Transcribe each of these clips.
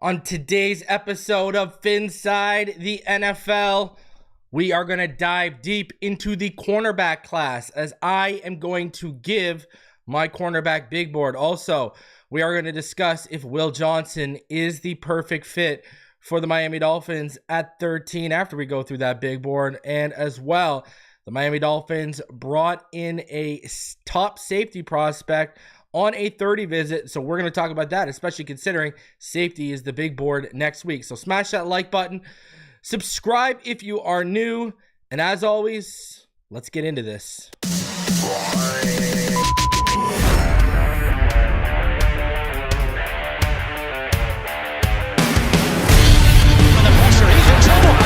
On today's episode of Phinside The NFL, we are going to dive deep into the cornerback class as I am going to give my cornerback big board. Also, we are going to discuss if Will Johnson is the perfect fit for the Miami Dolphins at 13 after we go through that big board. And as well, the Miami Dolphins brought in a top safety prospect on a 30 visit. So we're going to talk about that, especially considering safety is the big board next week. So smash that like button, subscribe if you are new, and as always, let's get into this.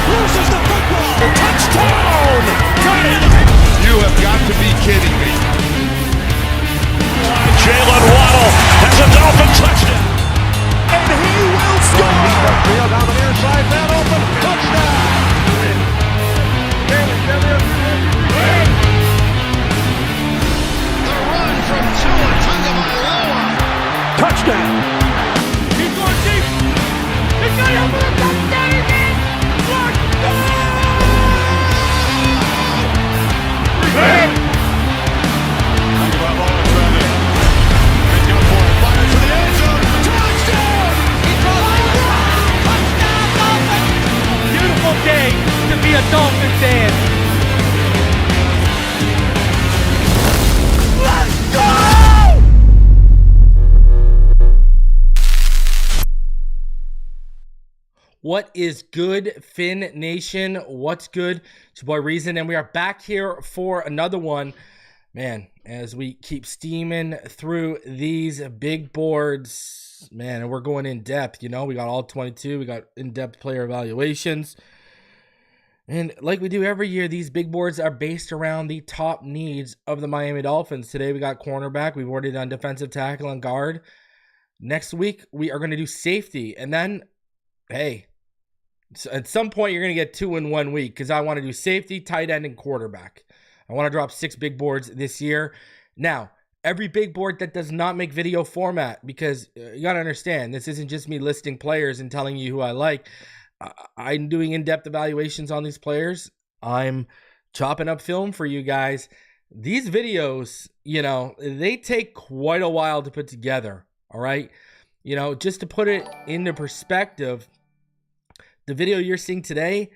Loses the football. Touchdown! Got it! You have got to be kidding me. Jalen Waddle has a Dolphin touchdown. And he will score! Field down the near side, man open. Touchdown! The run from Tagovailoa. Touchdown! He's going deep. He's got it for a touchdown again! Beautiful day to be a Dolphin fan. Let's go! What is good, Finn Nation? What's good? It's your boy Reason, and we are back here for another one. Man, as we keep steaming through these big boards, man, and we're going in depth. You know, we got all 22. We got in-depth player evaluations. And like we do every year, these big boards are based around the top needs of the Miami Dolphins. Today we got cornerback. We've already done defensive tackle and guard. Next week, we are going to do safety. And then, hey, so at some point, you're going to get 2 in 1 week because I want to do safety, tight end, and quarterback. I want to drop 6 big boards this year. Now, every big board that does not make video format, because you got to understand, this isn't just me listing players and telling you who I like. I'm doing in-depth evaluations on these players. I'm chopping up film for you guys. These videos, you know, they take quite a while to put together, all right? You know, just to put it into perspective, the video you're seeing today,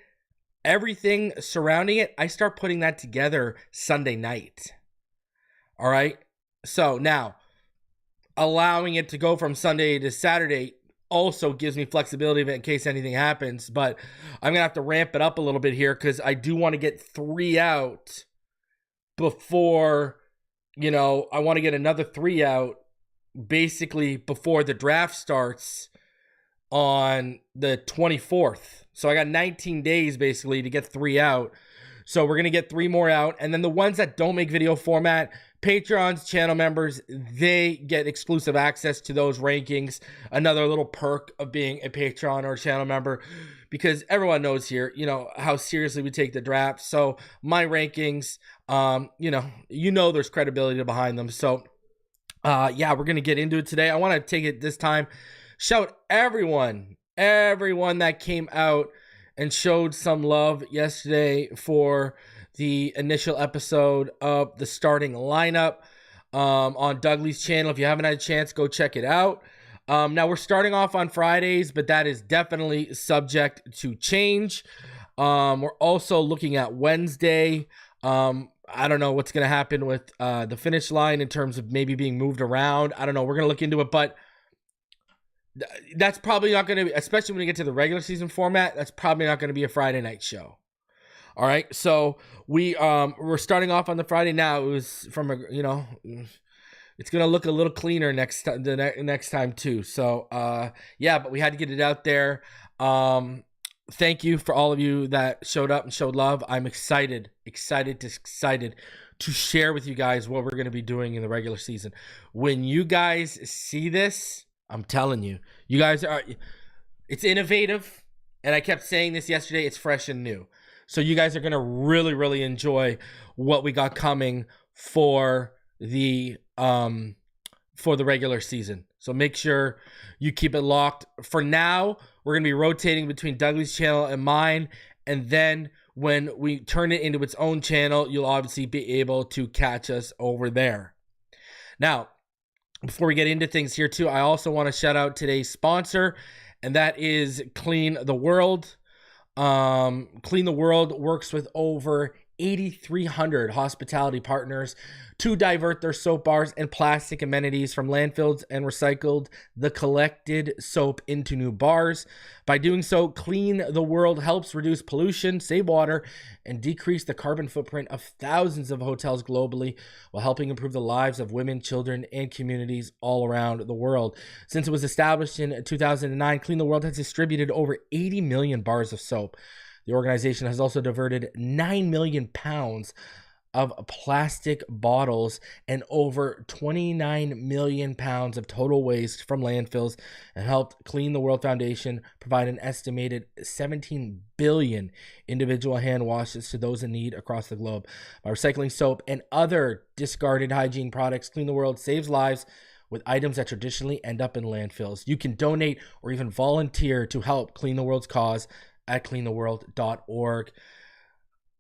everything surrounding it, I start putting that together Sunday night. All right. So now allowing it to go from Sunday to Saturday also gives me flexibility in case anything happens, but I'm going to have to ramp it up a little bit here because I do want to get 3 out before, you know, I want to get another 3 out basically before the draft starts on the 24th. So I got 19 days basically to get 3 out. So we're going to get 3 more out. And then the ones that don't make video format, Patreons, channel members, they get exclusive access to those rankings. Another little perk of being a Patreon or a channel member, because everyone knows here, you know, how seriously we take the draft. So my rankings, you know, there's credibility behind them. So yeah, we're going to get into it today. I want to take it this time. Shout everyone that came out and showed some love yesterday for the initial episode of the starting lineup on Douglas channel. If you haven't had a chance, go check it out. Now we're starting off on Fridays, but that is definitely subject to change. We're also looking at Wednesday. I don't know what's going to happen with the finish line in terms of maybe being moved around. I don't know. We're going to look into it, but that's probably not going to be, especially when we get to the regular season format, that's probably not going to be a Friday night show. All right. So we're starting off on the Friday now. It was from it's going to look a little cleaner next time too. So yeah, but we had to get it out there. Thank you for all of you that showed up and showed love. I'm excited to share with you guys what we're going to be doing in the regular season. When you guys see this, I'm telling you, you guys it's innovative. And I kept saying this yesterday, it's fresh and new. So you guys are going to really, really enjoy what we got coming for the for the regular season. So make sure you keep it locked. For now, we're going to be rotating between Douglas' channel and mine. And then when we turn it into its own channel, you'll obviously be able to catch us over there. Now, before we get into things here too, I also want to shout out today's sponsor, and that is Clean the World. Clean the World works with over 8,300 hospitality partners to divert their soap bars and plastic amenities from landfills and recycled the collected soap into new bars. By doing so, Clean the World helps reduce pollution, save water, and decrease the carbon footprint of thousands of hotels globally while helping improve the lives of women, children, and communities all around the world. Since it was established in 2009, Clean the World has distributed over 80 million bars of soap. The organization has also diverted 9 million pounds of plastic bottles and over 29 million pounds of total waste from landfills, and helped Clean the World Foundation provide an estimated 17 billion individual hand washes to those in need across the globe. By recycling soap and other discarded hygiene products, Clean the World saves lives with items that traditionally end up in landfills. You can donate or even volunteer to help Clean the World's cause at cleantheworld.org.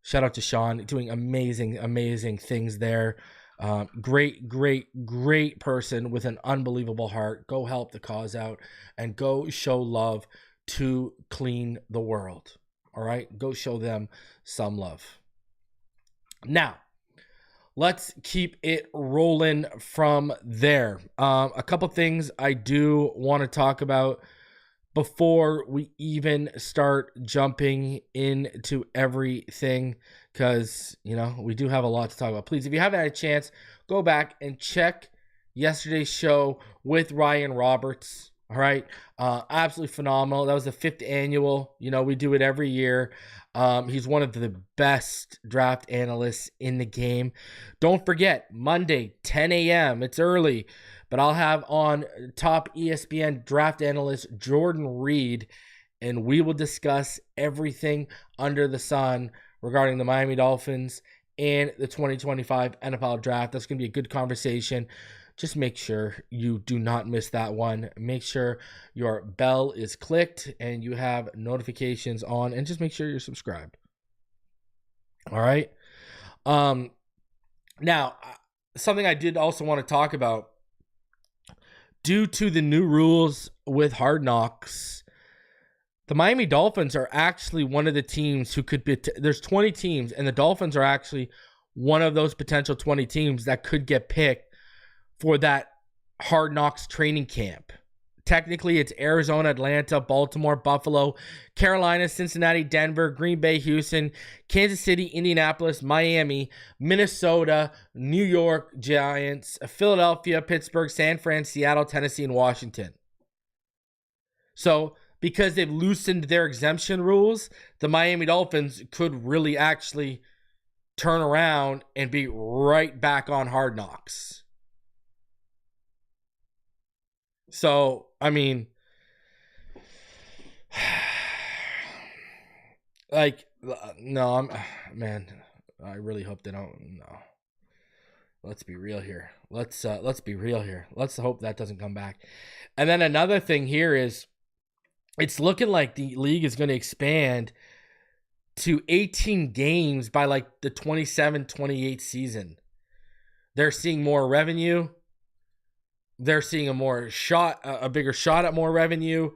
Shout out to Sean, doing amazing things there. Great person with an unbelievable heart. Go help the cause out and go show love to Clean the World. All right, go show them some love. Now, let's keep it rolling from there. A couple things I do want to talk about before we even start jumping into everything, because, you know, we do have a lot to talk about. Please, if you haven't had a chance, go back and check yesterday's show with Ryan Roberts. All right. Absolutely phenomenal. That was the 5th annual. You know, we do it every year. He's one of the best draft analysts in the game. Don't forget, Monday, 10 a.m. It's early, but I'll have on top ESPN draft analyst Jordan Reed, and we will discuss everything under the sun regarding the Miami Dolphins and the 2025 NFL draft. That's going to be a good conversation. Just make sure you do not miss that one. Make sure your bell is clicked and you have notifications on, and just make sure you're subscribed. All right. Now, something I did also want to talk about, due to the new rules with Hard Knocks, the Miami Dolphins are actually one of the teams who could be, there's 20 teams, and the Dolphins are actually one of those potential 20 teams that could get picked for that Hard Knocks training camp. Technically, it's Arizona, Atlanta, Baltimore, Buffalo, Carolina, Cincinnati, Denver, Green Bay, Houston, Kansas City, Indianapolis, Miami, Minnesota, New York Giants, Philadelphia, Pittsburgh, San Fran, Seattle, Tennessee, and Washington. So, because they've loosened their exemption rules, the Miami Dolphins could really actually turn around and be right back on Hard Knocks. So, I mean, like, no, I really hope they don't. No, let's be real here. Let's be real here. Let's hope that doesn't come back. And then another thing here is, it's looking like the league is going to expand to 18 games by like the 27-28 season. They're seeing more revenue. They're seeing a bigger shot at more revenue,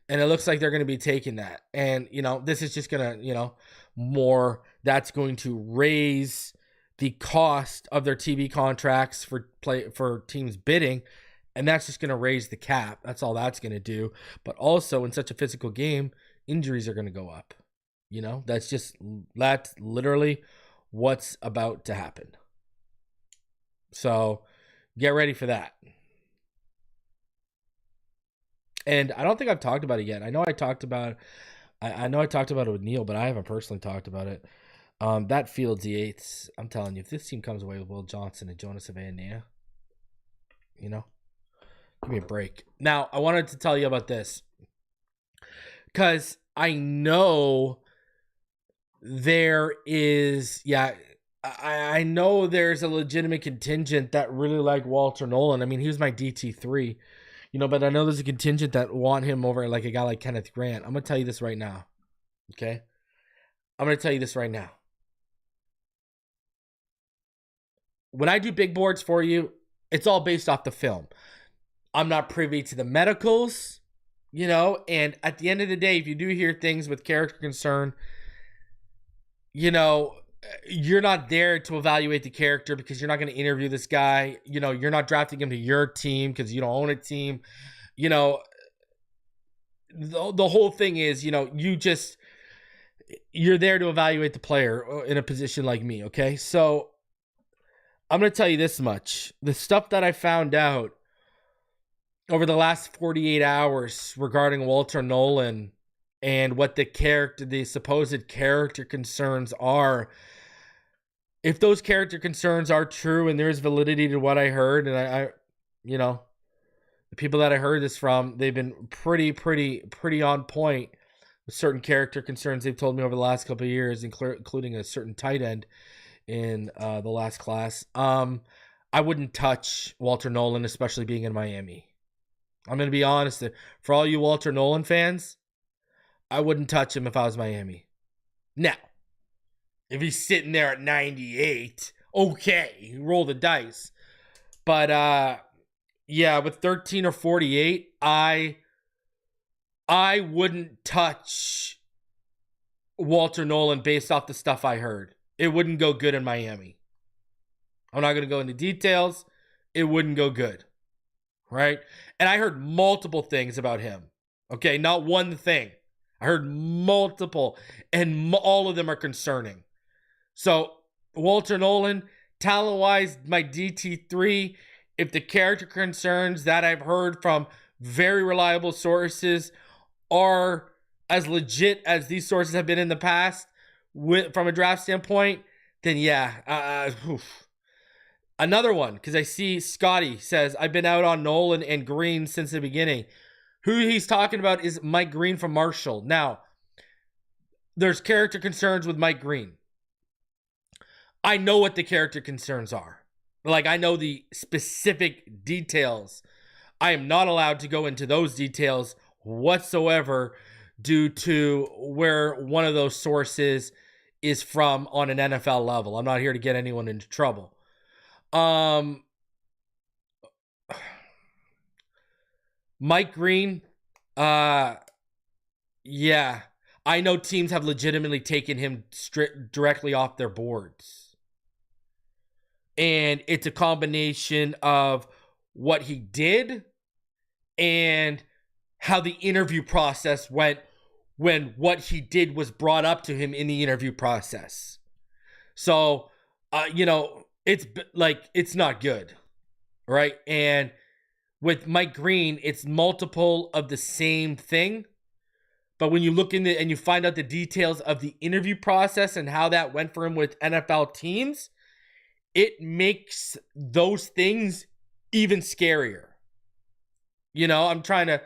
and it looks like they're going to be taking that. And, you know, this is just going to, you know, that's going to raise the cost of their TV contracts for teams bidding, and that's just going to raise the cap. That's all that's going to do. But also, in such a physical game, injuries are going to go up. You know, that's literally what's about to happen. So get ready for that. And I don't think I've talked about it yet. I know I talked about it with Neil, but I haven't personally talked about it. That Fields Yates, I'm telling you, if this team comes away with Will Johnson and Jonas Savannah, you know, give me a break. Now, I wanted to tell you about this, because I know there is, I know there's a legitimate contingent that really like Walter Nolan. I mean, he was my DT3, but I know there's a contingent that want him over like a guy like Kenneth Grant. I'm going to tell you this right now. Okay? I'm going to tell you this right now. When I do big boards for you, it's all based off the film. I'm not privy to the medicals, and at the end of the day, if you do hear things with character concern, you're not there to evaluate the character because you're not going to interview this guy. You're not drafting him to your team because you don't own a team. The whole thing is, you're there to evaluate the player in a position like me, okay? So I'm going to tell you this much. The stuff that I found out over the last 48 hours regarding Walter Nolan and what the supposed character concerns are, if those character concerns are true and there's validity to what I heard, and I the people that I heard this from, they've been pretty on point with certain character concerns they've told me over the last couple of years, including a certain tight end in the last class. I wouldn't touch Walter Nolan, especially being in Miami. I'm going to be honest. For all you Walter Nolan fans, I wouldn't touch him if I was Miami. Now, if he's sitting there at 98, okay, roll the dice. But, with 13 or 48, I wouldn't touch Walter Nolan based off the stuff I heard. It wouldn't go good in Miami. I'm not going to go into details. It wouldn't go good. Right? And I heard multiple things about him. Okay, not one thing. I heard multiple, and all of them are concerning. So, Walter Nolan, talent-wise, my DT3, if the character concerns that I've heard from very reliable sources are as legit as these sources have been in the past from a draft standpoint, then yeah. Another one, because I see Scotty says, I've been out on Nolan and Green since the beginning. Who he's talking about is Mike Green from Marshall. Now, there's character concerns with Mike Green. I know what the character concerns are. Like, I know the specific details. I am not allowed to go into those details whatsoever due to where one of those sources is from on an NFL level. I'm not here to get anyone into trouble. Mike Green, yeah, I know teams have legitimately taken him directly off their boards. And it's a combination of what he did and how the interview process went when what he did was brought up to him in the interview process. So, it's not good, right? And with Mike Green, it's multiple of the same thing. But when you look into and you find out the details of the interview process and how that went for him with NFL teams, it makes those things even scarier. I'm trying to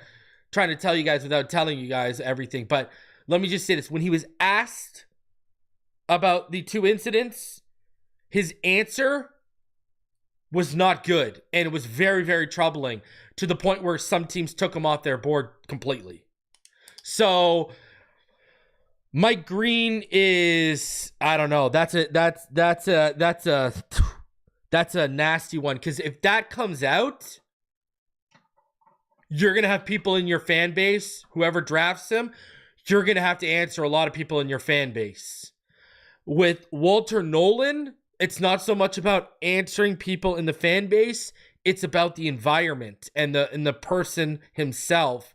tell you guys without telling you guys everything. But let me just say this. When he was asked about the two incidents, his answer was not good. And it was very, very troubling to the point where some teams took him off their board completely. So Mike Green is, I don't know. That's a nasty one. Because if that comes out, you're going to have people in your fan base, whoever drafts him, you're going to have to answer a lot of people in your fan base. With Walter Nolan, it's not so much about answering people in the fan base. It's about the environment and the person himself.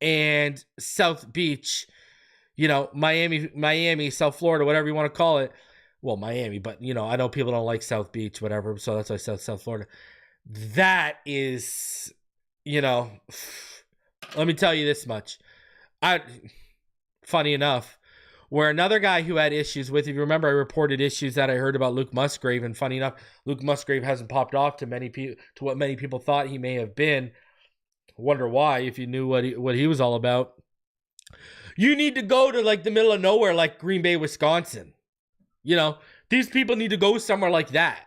And South Beach, Miami, South Florida, whatever you want to call it. Well, Miami, but, I know people don't like South Beach, whatever. So that's why I said South Florida. That is, let me tell you this much. Funny enough, where another guy who had issues with, if you remember, I reported issues that I heard about Luke Musgrave, and funny enough, Luke Musgrave hasn't popped off to what many people thought he may have been. Wonder why, if you knew what he was all about. You need to go to like the middle of nowhere, like Green Bay, Wisconsin. These people need to go somewhere like that.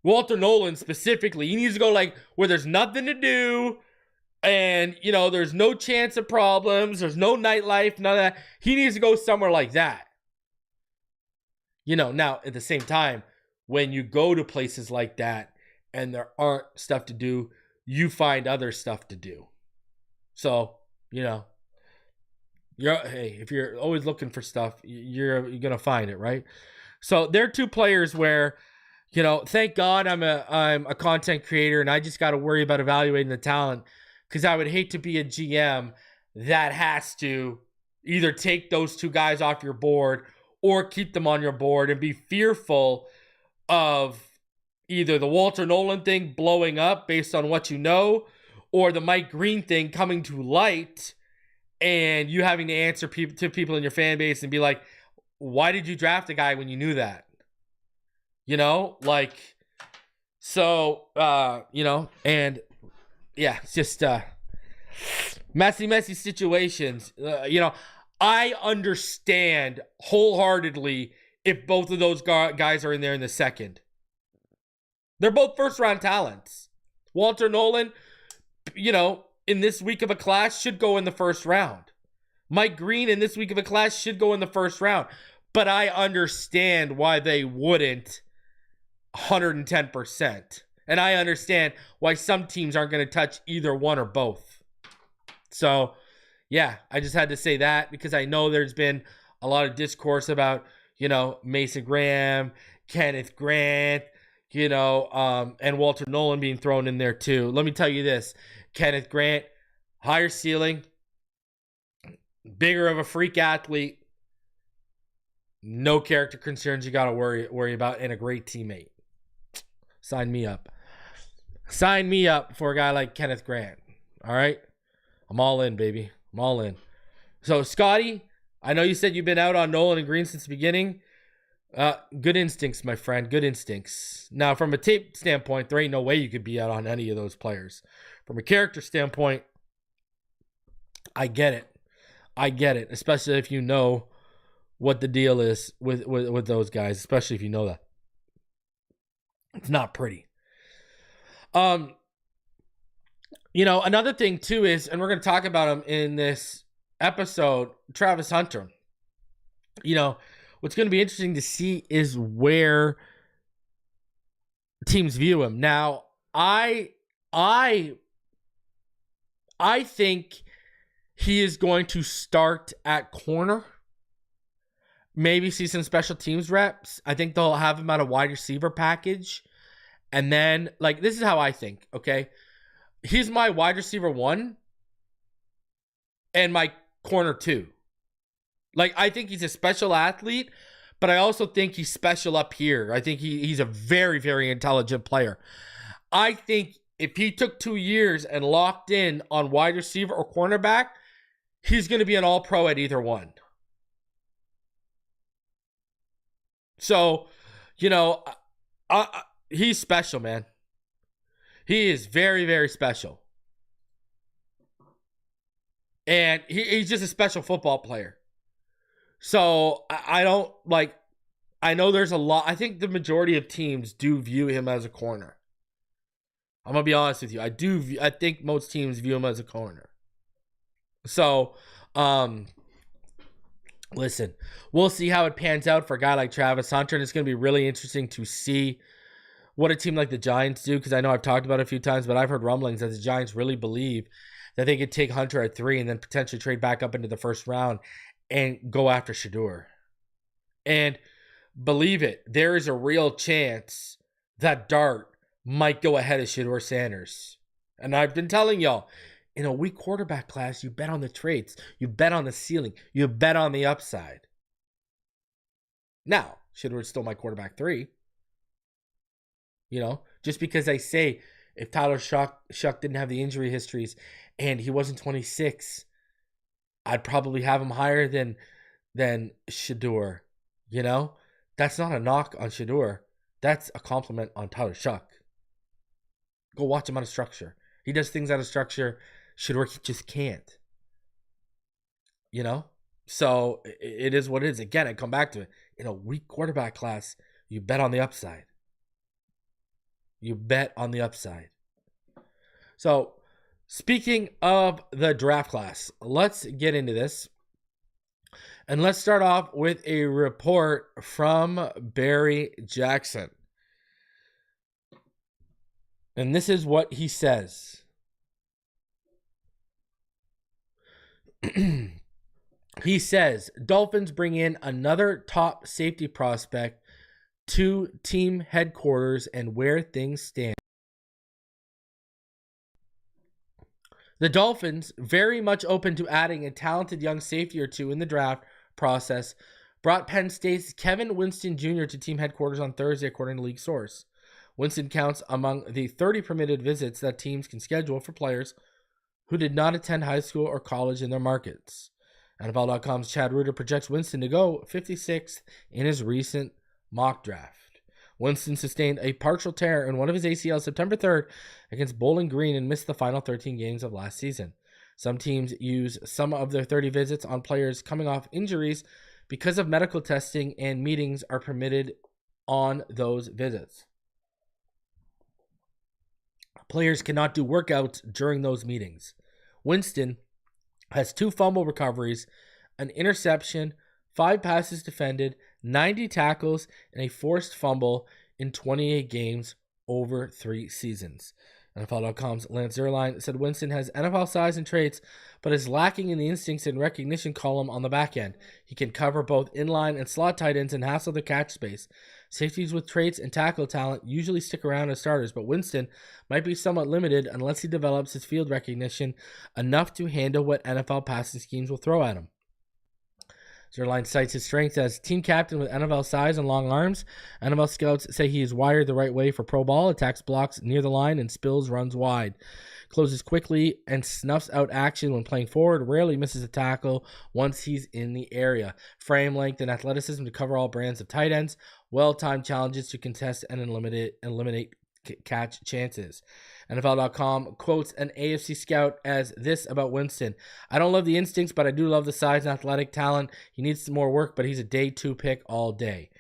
Walter Nolan specifically, he needs to go like where there's nothing to do and, you know, there's no chance of problems. There's no nightlife, none of that. He needs to go somewhere like that. You know, now at the same time, when you go to places like that and there aren't stuff to do, you find other stuff to do. So, you know, if you're always looking for stuff, you're going to find it, right? So there are two players where, you know, thank God I'm a content creator and I just got to worry about evaluating the talent, because I would hate to be a GM that has to either take those two guys off your board or keep them on your board and be fearful of either the Walter Nolan thing blowing up based on what you know, or the Mike Green thing coming to light and you having to answer to people in your fan base and be like, why did you draft a guy when you knew that? You know, like, so, you know, and yeah, it's just messy situations. You know, I understand wholeheartedly if both of those guys are in there in the second. They're both first-round talents. Walter Nolan, you know, in this week of a class should go in the first round. Mike Green in this week of a class should go in the first round. But I understand why they wouldn't 110%. And I understand why some teams aren't going to touch either one or both. So, yeah, I just had to say that because I know there's been a lot of discourse about, you know, Mason Graham, Kenneth Grant, you know, and Walter Nolan being thrown in there too. Let me tell you this. Kenneth Grant, higher ceiling, bigger of a freak athlete, no character concerns you got to worry about, and a great teammate. Sign me up. Sign me up for a guy like Kenneth Grant. All right? I'm all in, baby. I'm all in. So, Scotty, I know you said you've been out on Nolan and Green since the beginning. Good instincts, my friend. Good instincts. Now, from a tape standpoint, there ain't no way you could be out on any of those players. From a character standpoint, I get it. I get it, especially if you know what the deal is with those guys, especially if you know that. It's not pretty. You know, another thing too is, and we're going to talk about him in this episode, Travis Hunter. You know, what's going to be interesting to see is where teams view him. Now, I think he is going to start at corner. Maybe see some special teams reps. I think they'll have him at a wide receiver package. And then, like, this is how I think, okay? He's my wide receiver 1 and my corner 2. Like, I think he's a special athlete, but I also think he's special up here. I think he's a very, very intelligent player. I think if he took 2 years and locked in on wide receiver or cornerback, he's going to be an all-pro at either one. So, you know, he's special, man. He is very, very special. And he's just a special football player. So, I don't, like, I know there's a lot. I think the majority of teams do view him as a corner. I'm going to be honest with you. I think most teams view him as a corner. So, listen, we'll see how it pans out for a guy like Travis Hunter, and it's going to be really interesting to see what a team like the Giants do, because I know I've talked about it a few times, but I've heard rumblings that the Giants really believe that they could take Hunter at 3 and then potentially trade back up into the first round and go after Shedeur. And believe it, there is a real chance that Dart might go ahead of Shedeur Sanders. And I've been telling y'all, in a weak quarterback class, you bet on the traits. You bet on the ceiling. You bet on the upside. Now, Shedeur's still my quarterback 3. You know, just because I say if Tyler Shuck didn't have the injury histories and he wasn't 26, I'd probably have him higher than Shedeur. You know, that's not a knock on Shedeur. That's a compliment on Tyler Shuck. Go watch him out of structure. He does things out of structure Shedeur just can't. You know? So it is what it is. Again, I come back to it. In a weak quarterback class, you bet on the upside. You bet on the upside. So speaking of the draft class, let's get into this. And let's start off with a report from Barry Jackson. And this is what he says. He says, Dolphins bring in another top safety prospect to team headquarters and where things stand. The Dolphins, very much open to adding a talented young safety or two in the draft process, brought Penn State's Kevin Winston Jr. to team headquarters on Thursday, according to league source. Winston counts among the 30 permitted visits that teams can schedule for players who did not attend high school or college in their markets. NFL.com's Chad Reuter projects Winston to go 56th in his recent mock draft. Winston sustained a partial tear in one of his ACLs September 3rd against Bowling Green and missed the final 13 games of last season. Some teams use some of their 30 visits on players coming off injuries because of medical testing, and meetings are permitted on those visits. Players cannot do workouts during those meetings. Winston has 2 fumble recoveries, an interception, 5 passes defended, 90 tackles, and a forced fumble in 28 games over 3 seasons. NFL.com's Lance Zierlein said Winston has NFL size and traits, but is lacking in the instincts and recognition column on the back end. He can cover both inline and slot tight ends and hassle the catch space. Safeties with traits and tackle talent usually stick around as starters, but Winston might be somewhat limited unless he develops his field recognition enough to handle what NFL passing schemes will throw at him. Zierlein cites his strengths as team captain with NFL size and long arms. NFL scouts say he is wired the right way for pro ball, attacks blocks near the line, and spills runs wide. Closes quickly and snuffs out action when playing forward, rarely misses a tackle once he's in the area. Frame length and athleticism to cover all brands of tight ends. Well-timed challenges to contest and eliminate catch chances. NFL.com quotes an AFC scout as this about Winston. I don't love the instincts, but I do love the size and athletic talent. He needs some more work, but he's a day 2 pick all day.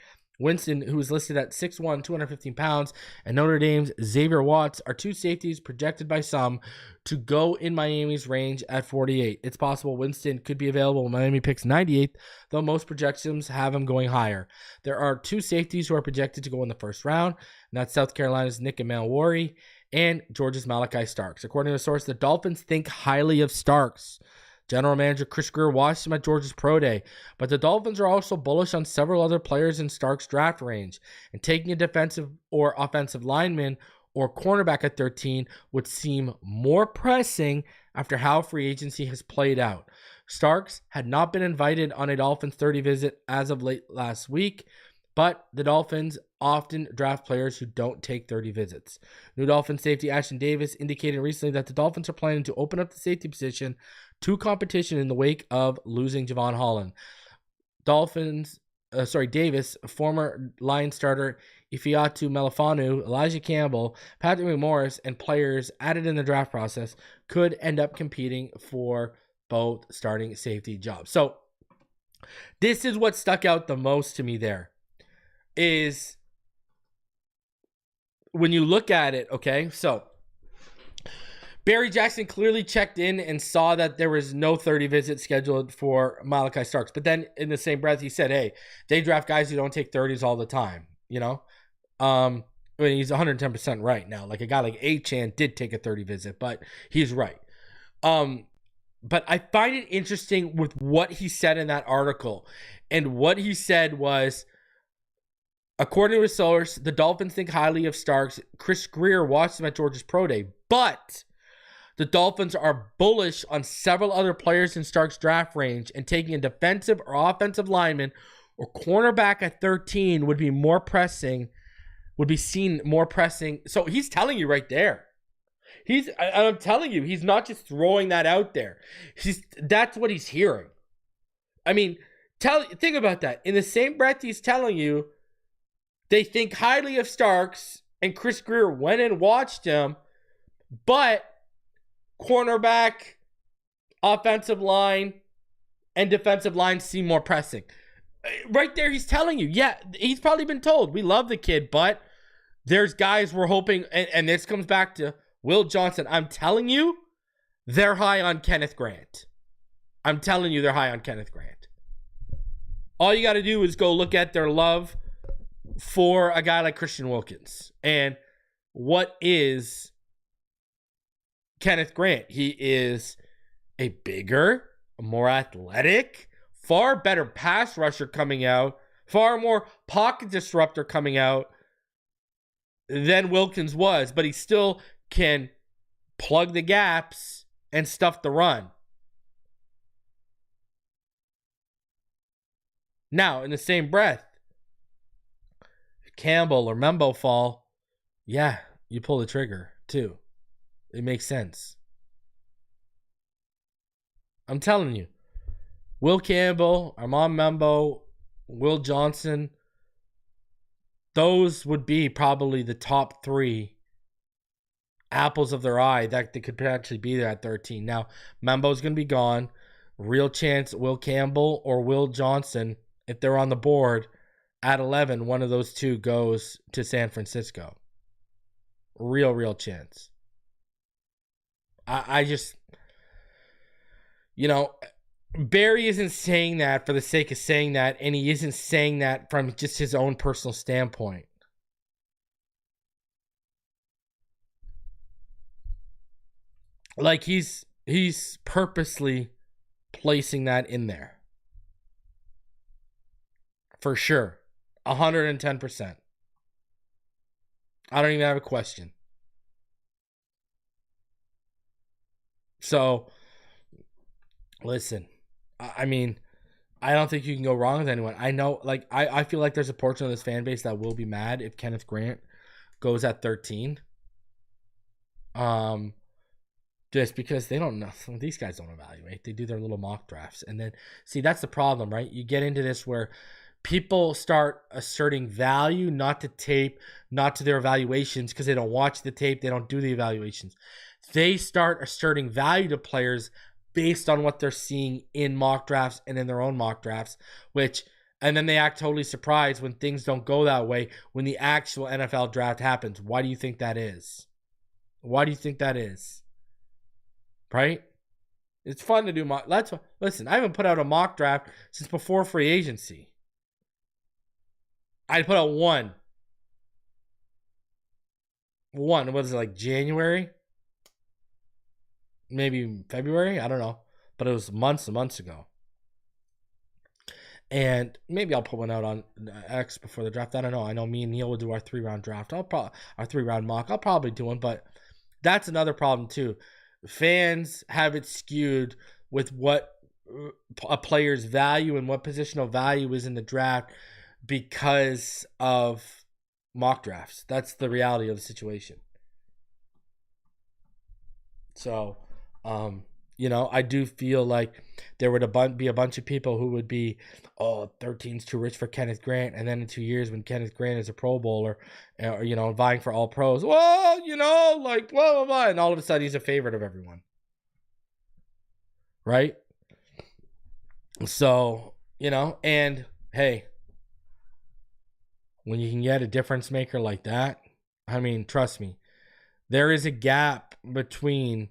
Winston, who is listed at 6'1", 215 pounds, and Notre Dame's Xavier Watts are 2 safeties projected by some to go in Miami's range at 48. It's possible Winston could be available when Miami picks 98th, though most projections have him going higher. There are 2 safeties who are projected to go in the first round, and that's South Carolina's Nick Emmanwori and Georgia's Malachi Starks. According to a source, the Dolphins think highly of Starks. General manager Chris Grier watched him at Georgia's Pro Day, but the Dolphins are also bullish on several other players in Stark's draft range, and taking a defensive or offensive lineman or cornerback at 13 would seem more pressing after how free agency has played out. Starks had not been invited on a Dolphins 30 visit as of late last week, but the Dolphins often draft players who don't take 30 visits. New Dolphins safety Ashton Davis indicated recently that the Dolphins are planning to open up the safety position to competition in the wake of losing Javon Holland. Davis, former Lions starter Ifeatu Melifanu, Elijah Campbell, Patrick McMorris, and players added in the draft process could end up competing for both starting safety jobs. So this is what stuck out the most to me there, is when you look at it, okay, so Barry Jackson clearly checked in and saw that there was no 30 visits scheduled for Malachi Starks. But then in the same breath, he said, hey, they draft guys who don't take 30s all the time, you know? I mean, he's 110% right now. Like a guy like Achane did take a 30 visit, but he's right. But I find it interesting with what he said in that article. And what he said was, according to a source, the Dolphins think highly of Starks. Chris Grier watched him at Georgia's Pro Day, but the Dolphins are bullish on several other players in Starks' draft range, and taking a defensive or offensive lineman or cornerback at 13 would be seen more pressing. So he's telling you right there. I'm telling you, he's not just throwing that out there. That's what he's hearing. I mean, think about that. In the same breath, he's telling you they think highly of Starks, and Chris Grier went and watched him, but cornerback, offensive line, and defensive lines seem more pressing. Right there, he's telling you, yeah, he's probably been told, we love the kid, but there's guys we're hoping, and this comes back to Will Johnson. I'm telling you, they're high on Kenneth Grant. I'm telling you, they're high on Kenneth Grant. All you got to do is go look at their love for a guy like Christian Wilkins. And what is Kenneth Grant? He is a bigger, more athletic, far better pass rusher coming out, far more pocket disruptor coming out than Wilkins was, but he still can plug the gaps and stuff the run. Now, in the same breath, if Campbell or Membo fall, yeah, you pull the trigger too. It makes sense. I'm telling you, Will Campbell, Armand Membo, Will Johnson, those would be probably the top 3 apples of their eye that they could potentially be there at 13. Now, Membo's going to be gone. Real chance Will Campbell or Will Johnson, if they're on the board at 11, one of those two goes to San Francisco. Real chance. I just, Barry isn't saying that for the sake of saying that, and he isn't saying that from just his own personal standpoint. Like he's purposely placing that in there. For sure. 110%. I don't even have a question. So, listen, I mean, I don't think you can go wrong with anyone. I know, I feel like there's a portion of this fan base that will be mad if Kenneth Grant goes at 13. Just because they don't know. These guys don't evaluate. They do their little mock drafts. And then, see, that's the problem, right? You get into this where people start asserting value, not to tape, not to their evaluations, because they don't watch the tape, they don't do the evaluations. They start asserting value to players based on what they're seeing in mock drafts and in their own mock drafts, and then they act totally surprised when things don't go that way when the actual NFL draft happens. Why do you think that is? Why do you think that is? Right? It's fun to do mock. Listen, I haven't put out a mock draft since before free agency. I put out one. What was it, like January? Maybe February? I don't know. But it was months and months ago. And maybe I'll put one out on X before the draft. I don't know. I know me and Neil will do our 3-round draft. Our 3-round mock. I'll probably do one, but that's another problem too. Fans have it skewed with what a player's value and what positional value is in the draft because of mock drafts. That's the reality of the situation. So, I do feel like there would be a bunch of people who would be, 13's too rich for Kenneth Grant. And then in 2 years when Kenneth Grant is a Pro Bowler, or vying for all pros, well, blah, blah, blah. And all of a sudden he's a favorite of everyone. Right? So, and hey, when you can get a difference maker like that, I mean, trust me, there is a gap between,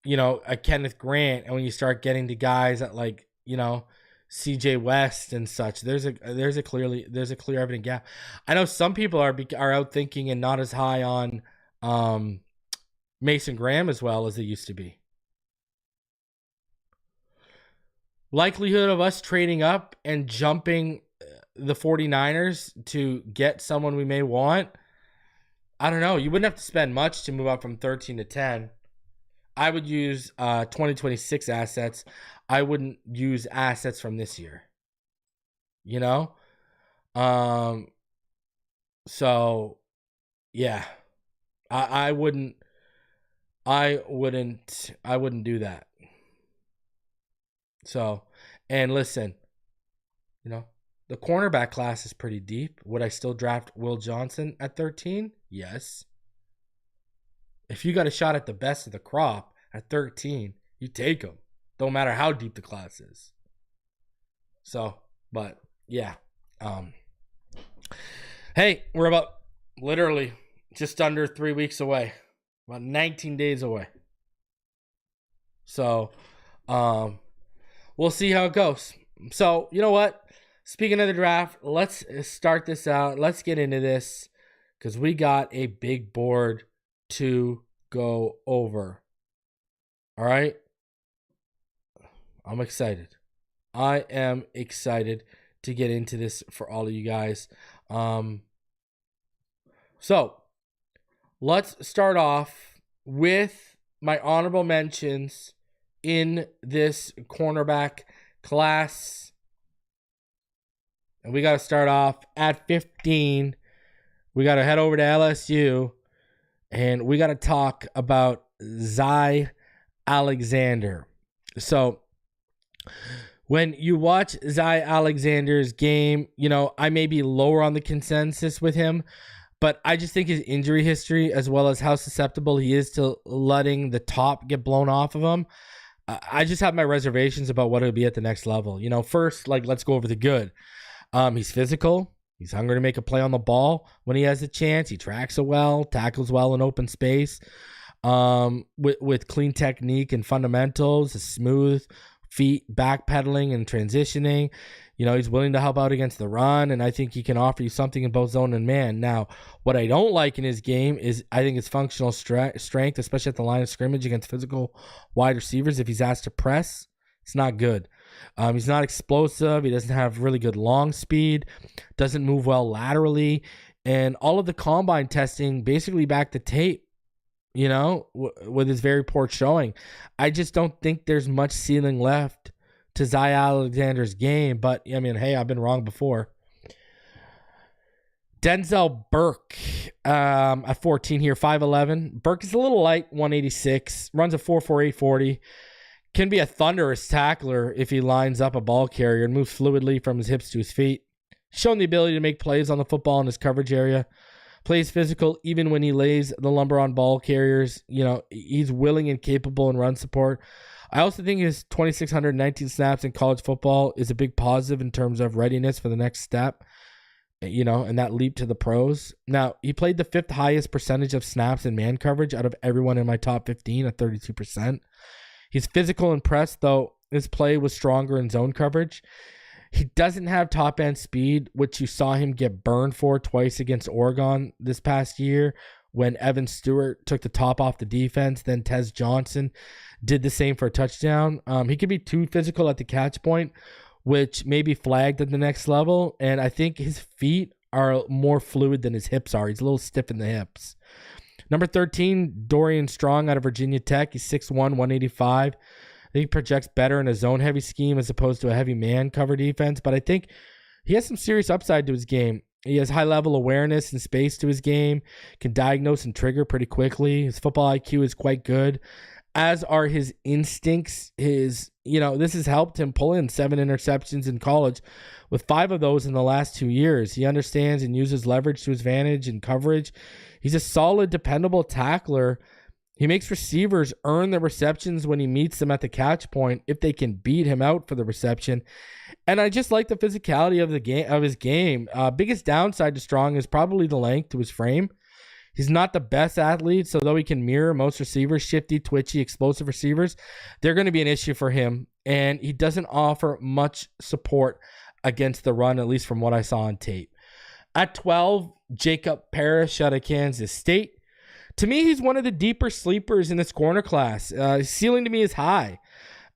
a Kenneth Grant and when you start getting to guys at CJ West and such. There's a clear evident gap. I know some people are out thinking and not as high on Mason Graham as well as they used to be. Likelihood of us trading up and jumping the 49ers to get someone we may want, I don't know. You wouldn't have to spend much to move up from 13 to 10. I would use 2026 assets. I wouldn't use assets from this year. So yeah. I wouldn't do that. So, and listen, the cornerback class is pretty deep. Would I still draft Will Johnson at 13? Yes. If you got a shot at the best of the crop at 13, you take him. Don't matter how deep the class is. So, but yeah. Hey, we're about literally just under 3 weeks away, about 19 days away. So, we'll see how it goes. So, you know what? Speaking of the draft, let's start this out. Let's get into this because we got a big board to go over. All right? I'm excited. I am excited to get into this for all of you guys. So, let's start off with my honorable mentions in this cornerback class. And we got to start off at 15. We got to head over to LSU. And we got to talk about Zy Alexander. So, when you watch Zy Alexander's game, you know, I may be lower on the consensus with him, but I just think his injury history, as well as how susceptible he is to letting the top get blown off of him, I just have my reservations about what he'll be at the next level. You know, first, let's go over the good. He's physical. He's hungry to make a play on the ball when he has a chance. He tracks it well, tackles well in open space, with clean technique and fundamentals, a smooth feet backpedaling and transitioning. You know, he's willing to help out against the run, and I think he can offer you something in both zone and man. Now, what I don't like in his game is I think his functional strength, especially at the line of scrimmage against physical wide receivers. If he's asked to press, it's not good. He's not explosive. He doesn't have really good long speed, doesn't move well laterally, and all of the combine testing basically backed the tape, you know, with his very poor showing. I just don't think there's much ceiling left to Zy Alexander's game, but I mean, hey, I've been wrong before. Denzel Burke at 14 here, 5'11". Burke is a little light, 186, runs a 4.48 40. Can be a thunderous tackler if he lines up a ball carrier and moves fluidly from his hips to his feet. Shown the ability to make plays on the football in his coverage area. Plays physical even when he lays the lumber on ball carriers. You know, he's willing and capable in run support. I also think his 2,619 snaps in college football is a big positive in terms of readiness for the next step, you know, and that leap to the pros. Now, he played the 5th highest percentage of snaps in man coverage out of everyone in my top 15 at 32%. He's physical and press, though his play was stronger in zone coverage. He doesn't have top end speed, which you saw him get burned for twice against Oregon this past year when Evan Stewart took the top off the defense. Then Tez Johnson did the same for a touchdown. He could be too physical at the catch point, which may be flagged at the next level. And I think his feet are more fluid than his hips are. He's a little stiff in the hips. Number 13, Dorian Strong out of Virginia Tech. He's 6'1", 185. I think he projects better in a zone-heavy scheme as opposed to a heavy man-cover defense. But I think he has some serious upside to his game. He has high-level awareness and space to his game, can diagnose and trigger pretty quickly. His football IQ is quite good, as are his instincts. This has helped him pull in 7 interceptions in college, with 5 of those in the last 2 years. He understands and uses leverage to his advantage in coverage. He's a solid, dependable tackler. He makes receivers earn the receptions when he meets them at the catch point if they can beat him out for the reception. And I just like the physicality of his game. Biggest downside to Strong is probably the length to his frame. He's not the best athlete, so though he can mirror most receivers, shifty, twitchy, explosive receivers, they're going to be an issue for him. And he doesn't offer much support against the run, at least from what I saw on tape. At 12, Jacob Parrish out of Kansas State. To me, he's one of the deeper sleepers in this corner class. His ceiling to me is high.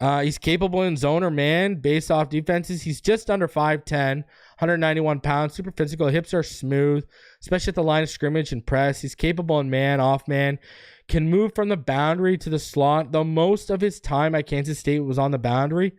He's capable in zone or man based off defenses. He's just under 5'10", 191 pounds, super physical. Hips are smooth, especially at the line of scrimmage and press. He's capable in man, off man. Can move from the boundary to the slot, though most of his time at Kansas State was on the boundary.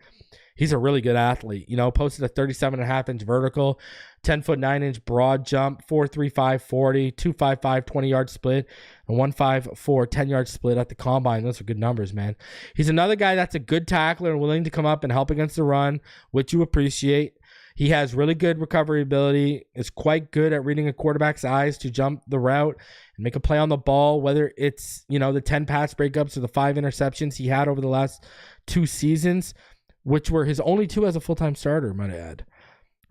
He's a really good athlete. Posted a 37.5-inch vertical, 10-foot 9-inch broad jump, 4.35 40, 2.55 20-yard split, and 1.54 10-yard split at the combine. Those are good numbers, man. He's another guy that's a good tackler and willing to come up and help against the run, which you appreciate. He has really good recovery ability, is quite good at reading a quarterback's eyes to jump the route and make a play on the ball, whether it's, the 10 pass breakups or the 5 interceptions he had over the last 2 seasons. which were his only 2 as a full-time starter, might I add.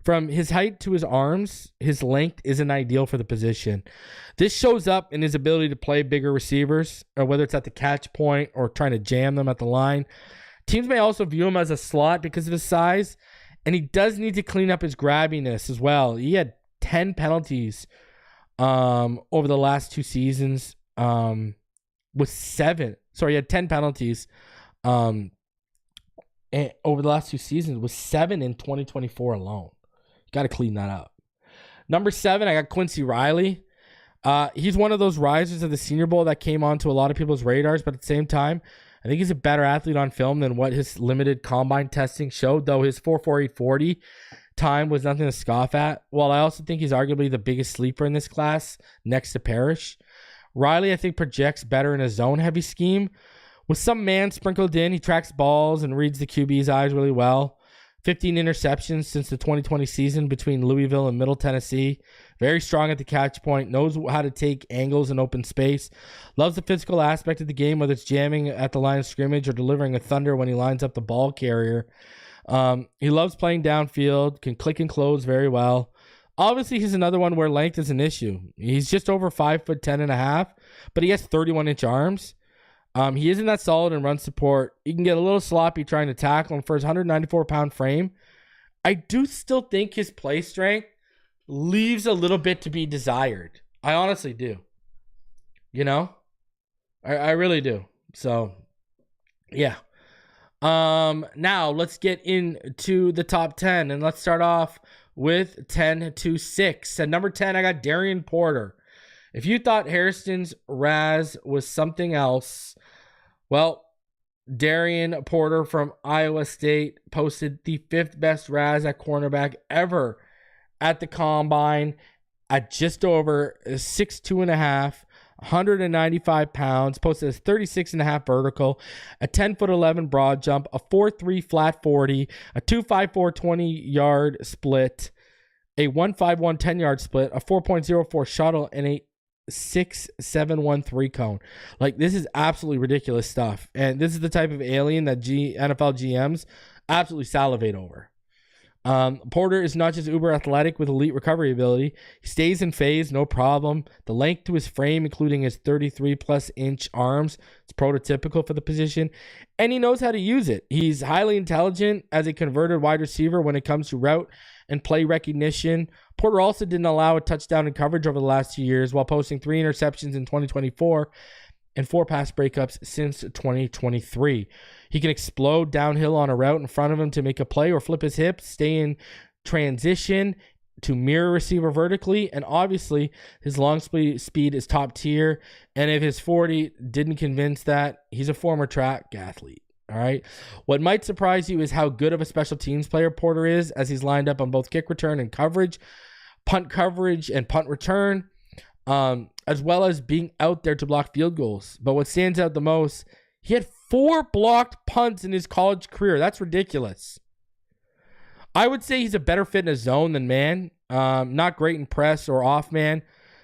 From his height to his arms, his length isn't ideal for the position. This shows up in his ability to play bigger receivers, or whether it's at the catch point or trying to jam them at the line. Teams may also view him as a slot because of his size, and he does need to clean up his grabbiness as well. He had 10 penalties over the last 2 seasons, with 7. Sorry, he had 10 penalties over the last 2 seasons, with 7 in 2024 alone. Got to clean that up. Number 7, I got Quincy Riley. He's one of those risers of the Senior Bowl that came onto a lot of people's radars, but at the same time, I think he's a better athlete on film than what his limited combine testing showed, though his 4.4840 time was nothing to scoff at. While I also think he's arguably the biggest sleeper in this class next to Parrish. Riley, I think, projects better in a zone-heavy scheme. With some man sprinkled in, he tracks balls and reads the QB's eyes really well. 15 interceptions since the 2020 season between Louisville and Middle Tennessee. Very strong at the catch point. Knows how to take angles in open space. Loves the physical aspect of the game, whether it's jamming at the line of scrimmage or delivering a thunder when he lines up the ball carrier. He loves playing downfield. Can click and close very well. Obviously, he's another one where length is an issue. He's just over 5'10.5", but he has 31-inch arms. He isn't that solid in run support. He can get a little sloppy trying to tackle him for his 194-pound frame. I do still think his play strength leaves a little bit to be desired. I honestly do. You know? I really do. So, yeah. Now, let's get into the top 10, and let's start off with 10 to 6. At number 10, I got Darian Porter. If you thought Hairston's Raz was something else, well, Darian Porter from Iowa State posted the 5th best Raz at cornerback ever at the combine at just over 6'2.5", 195 pounds, posted a 36.5 vertical, a 10'11" broad jump, a 4.3 flat 40, a 2.54 20-yard split, a 1.51 10-yard split, a 4.04 shuttle, and a 6.713 cone. Like, this is absolutely ridiculous stuff. And this is the type of alien that NFL GMs absolutely salivate over. Porter is not just uber athletic with elite recovery ability. He stays in phase, no problem. The length to his frame, including his 33+ inch arms, is prototypical for the position. And he knows how to use it. He's highly intelligent as a converted wide receiver when it comes to route and play recognition. Porter also didn't allow a touchdown in coverage over the last 2 years, while posting 3 interceptions in 2024 and 4 pass breakups since 2023. He can explode downhill on a route in front of him to make a play or flip his hips, stay in transition to mirror receiver vertically, and obviously his long speed is top tier. And if his 40 didn't convince that, he's a former track athlete. All right. What might surprise you is how good of a special teams player Porter is, as he's lined up on both kick return and coverage, punt coverage and punt return, as well as being out there to block field goals. But what stands out the most, he had 4 blocked punts in his college career. That's ridiculous. I would say he's a better fit in a zone than man. Not great in press or off man.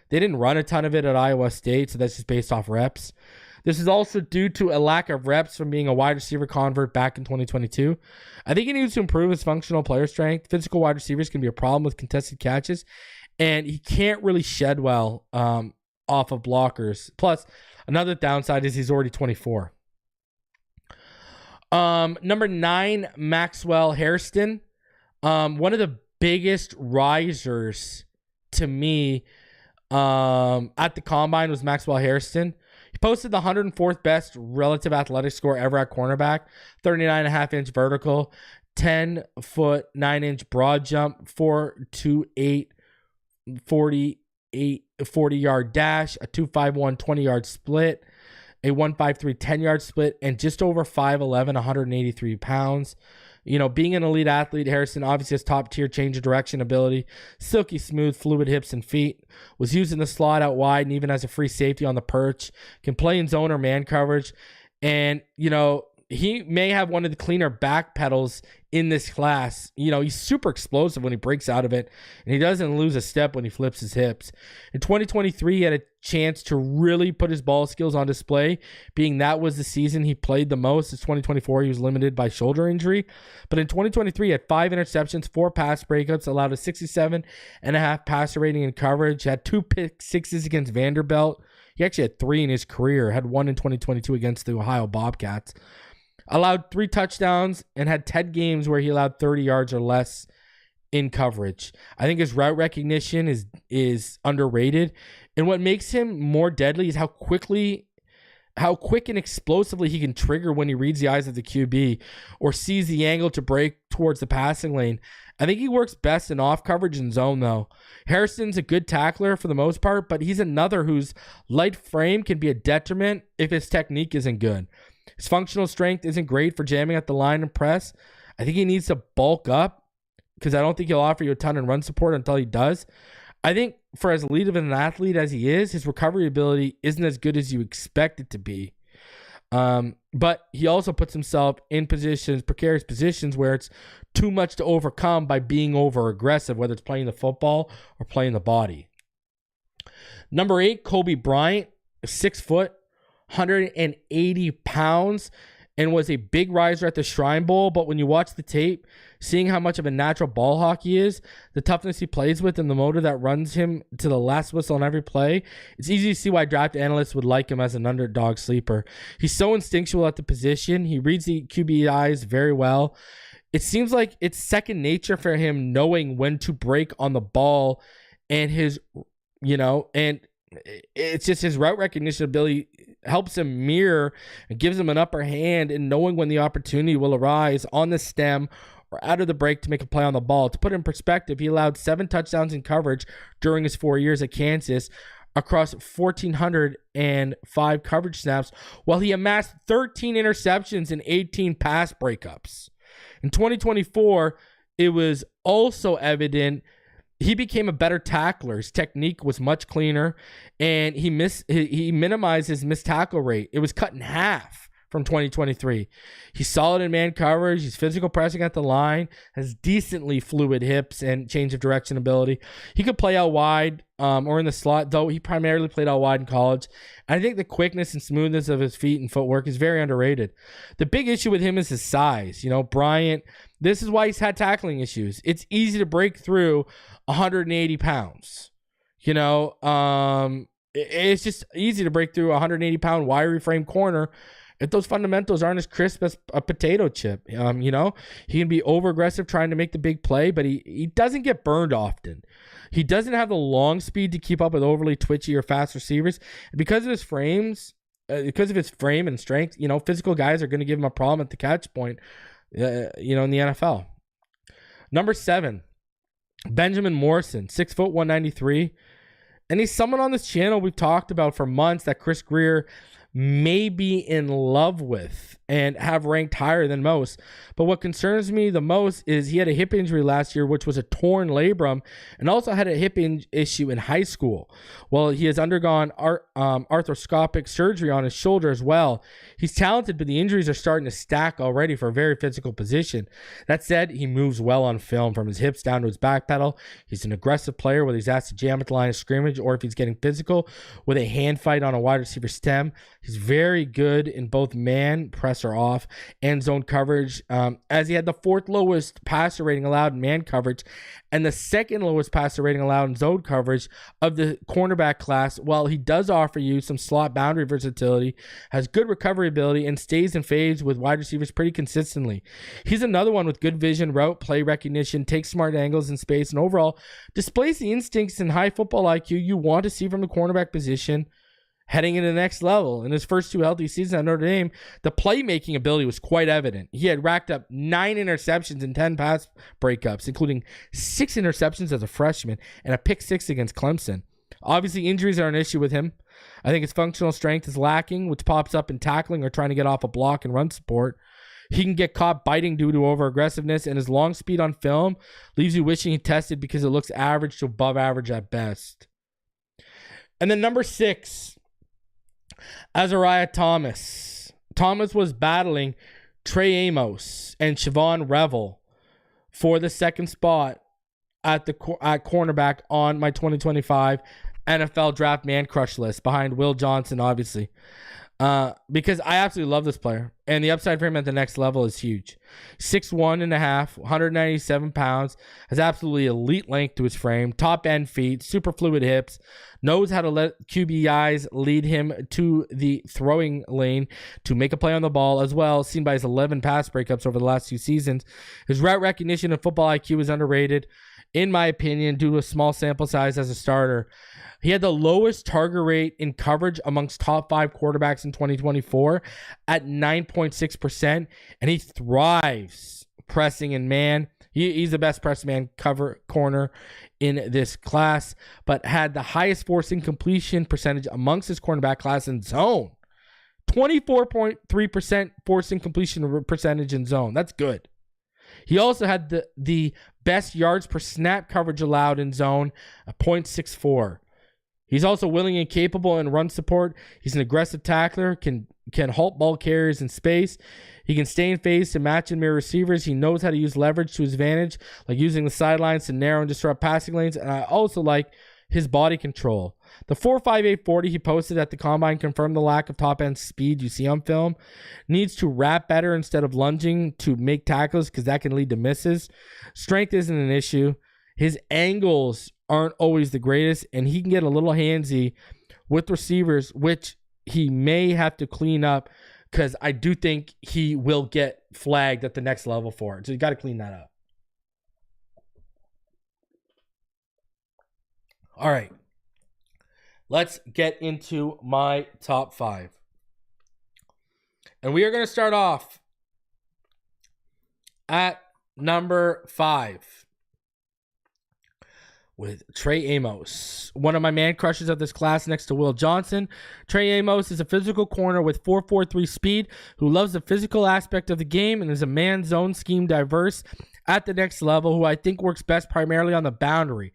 They didn't run a ton of it at Iowa State, so that's just based off reps. This is also due to a lack of reps from being a wide receiver convert back in 2022. I think he needs to improve his functional player strength. Physical wide receivers can be a problem with contested catches, and he can't really shed well off of blockers. Plus, another downside is he's already 24. Number 9, Maxwell Hairston. One of the biggest risers to me at the combine was Maxwell Hairston. He posted the 104th best relative athletic score ever at cornerback, 39.5-inch vertical, 10-foot 9-inch broad jump, 4.28 40-yard dash, a 2.51 20-yard split, a 1.53 10-yard split, and just over 5'11", 183 pounds. You know, being an elite athlete, Harrison obviously has top-tier change of direction ability, silky smooth, fluid hips and feet, was used in the slot out wide and even as a free safety on the perch, can play in zone or man coverage, and, you know, he may have one of the cleaner back pedals in this class. He's super explosive when he breaks out of it, and he doesn't lose a step when he flips his hips. In 2023, he had a chance to really put his ball skills on display, being that was the season he played the most. In 2024, he was limited by shoulder injury. But in 2023, he had 5 interceptions, 4 pass breakups, allowed a 67.5 passer rating in coverage, had 2 pick sixes against Vanderbilt. He actually had 3 in his career, had 1 in 2022 against the Ohio Bobcats. Allowed 3 touchdowns and had 10 games where he allowed 30 yards or less in coverage. I think his route recognition is underrated. And what makes him more deadly is how quick and explosively he can trigger when he reads the eyes of the QB or sees the angle to break towards the passing lane. I think he works best in off coverage and zone, though. Harrison's a good tackler for the most part, but he's another whose light frame can be a detriment if his technique isn't good. His functional strength isn't great for jamming at the line and press. I think he needs to bulk up because I don't think he'll offer you a ton of run support until he does. I think for as elite of an athlete as he is, his recovery ability isn't as good as you expect it to be. But he also puts himself in precarious positions where it's too much to overcome by being over aggressive, whether it's playing the football or playing the body. Number 8, Kobe Bryant, 6 foot, 180 pounds, and was a big riser at the Shrine Bowl. But when you watch the tape, seeing how much of a natural ball hawk he is, the toughness he plays with, and the motor that runs him to the last whistle on every play, it's easy to see why draft analysts would like him as an underdog sleeper. He's so instinctual at the position. He reads the QB eyes very well. It seems like it's second nature for him knowing when to break on the ball, and and it's just his route recognition ability helps him mirror and gives him an upper hand in knowing when the opportunity will arise on the stem or out of the break to make a play on the ball. To put it in perspective, he allowed 7 touchdowns in coverage during his 4 years at Kansas across 1,405 coverage snaps, while he amassed 13 interceptions and 18 pass breakups. In 2024, it was also evident he became a better tackler. His technique was much cleaner, and he minimized his missed tackle rate. It was cut in half from 2023. He's solid in man coverage. He's physical pressing at the line, has decently fluid hips and change of direction ability. He could play out wide or in the slot, though he primarily played out wide in college. I think the quickness and smoothness of his feet and footwork is very underrated. The big issue with him is his size. Bryant, this is why he's had tackling issues. It's easy to break through 180 pounds. It's just easy to break through a 180-pound wiry frame corner if those fundamentals aren't as crisp as a potato chip. He can be over-aggressive trying to make the big play, but he doesn't get burned often. He doesn't have the long speed to keep up with overly twitchy or fast receivers. And because of his frame and strength, physical guys are going to give him a problem at the catch point, in the NFL. Number 7, Benjamin Morrison, 6 foot, 193. And he's someone on this channel we've talked about for months that Chris Grier may be in love with and have ranked higher than most. But what concerns me the most is he had a hip injury last year, which was a torn labrum, and also had a hip issue in high school. Well, he has undergone arthroscopic surgery on his shoulder as well. He's talented, but the injuries are starting to stack already for a very physical position. That said, he moves well on film from his hips down to his back pedal. He's an aggressive player, whether he's asked to jam at the line of scrimmage or if he's getting physical with a hand fight on a wide receiver stem. He's very good in both man, press or off, and zone coverage, as he had the 4th lowest passer rating allowed in man coverage and the 2nd lowest passer rating allowed in zone coverage of the cornerback class. While he does offer you some slot boundary versatility, has good recovery ability, and stays and fades with wide receivers pretty consistently. He's another one with good vision, route, play recognition, takes smart angles in space, and overall displays the instincts and high football IQ you want to see from the cornerback position heading into the next level. In his first 2 healthy seasons at Notre Dame, the playmaking ability was quite evident. He had racked up 9 interceptions and 10 pass breakups, including 6 interceptions as a freshman and a pick 6 against Clemson. Obviously, injuries are an issue with him. I think his functional strength is lacking, which pops up in tackling or trying to get off a block and run support. He can get caught biting due to over-aggressiveness, and his long speed on film leaves you wishing he tested because it looks average to above average at best. And then number 6, Azariah Thomas. Thomas was battling Trey Amos and Siobhan Revel for the second spot at cornerback on my 2025 NFL Draft Man Crush list, behind Will Johnson, obviously. Because I absolutely love this player, and the upside for him at the next level is huge. 6'1.5", 197 pounds, has absolutely elite length to his frame, top end feet, super fluid hips, knows how to let QBIs lead him to the throwing lane to make a play on the ball as well, seen by his 11 pass breakups over the last 2 seasons. His route recognition and football IQ is underrated, in my opinion, due to a small sample size as a starter. He had the lowest target rate in coverage amongst top 5 quarterbacks in 2024 at 9.6%, and he thrives pressing in man. He's the best press man cover corner in this class, but had the highest forcing completion percentage amongst his cornerback class in zone. 24.3% forcing completion percentage in zone. That's good. He also had the best yards per snap coverage allowed in zone, a 0.64. He's also willing and capable in run support. He's an aggressive tackler, can halt ball carriers in space. He can stay in phase to match and mirror receivers. He knows how to use leverage to his advantage, like using the sidelines to narrow and disrupt passing lanes. And I also like his body control. The 4.58 40 he posted at the combine confirmed the lack of top-end speed you see on film. Needs to wrap better instead of lunging to make tackles, because that can lead to misses. Strength isn't an issue. His angles aren't always the greatest, and he can get a little handsy with receivers, which he may have to clean up, because I do think he will get flagged at the next level for it. So you got to clean that up. All right. Let's get into my top 5. And we are going to start off at number 5 with Trey Amos, one of my man crushes of this class next to Will Johnson. Trey Amos is a physical corner with 4.43 speed who loves the physical aspect of the game and is a man zone scheme diverse at the next level, who I think works best primarily on the boundary.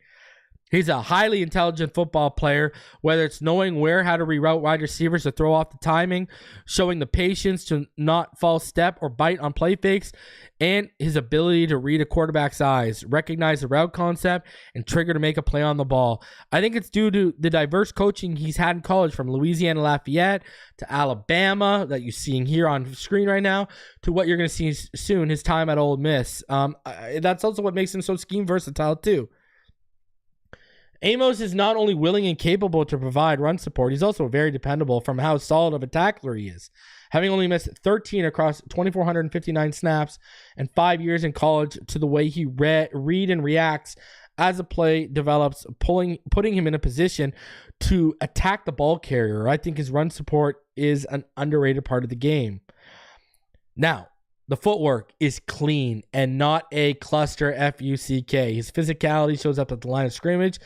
He's a highly intelligent football player, whether it's knowing how to reroute wide receivers to throw off the timing, showing the patience to not false step or bite on play fakes, and his ability to read a quarterback's eyes, recognize the route concept, and trigger to make a play on the ball. I think it's due to the diverse coaching he's had in college, from Louisiana Lafayette to Alabama, that you're seeing here on screen right now, to what you're going to see soon, his time at Ole Miss. That's also what makes him so scheme versatile too. Amos is not only willing and capable to provide run support, he's also very dependable from how solid of a tackler he is. Having only missed 13 across 2,459 snaps and 5 years in college, to the way he read and reacts as a play develops, putting him in a position to attack the ball carrier. I think his run support is an underrated part of the game. Now, the footwork is clean and not a cluster F-U-C-K. His physicality shows up at the line of scrimmage,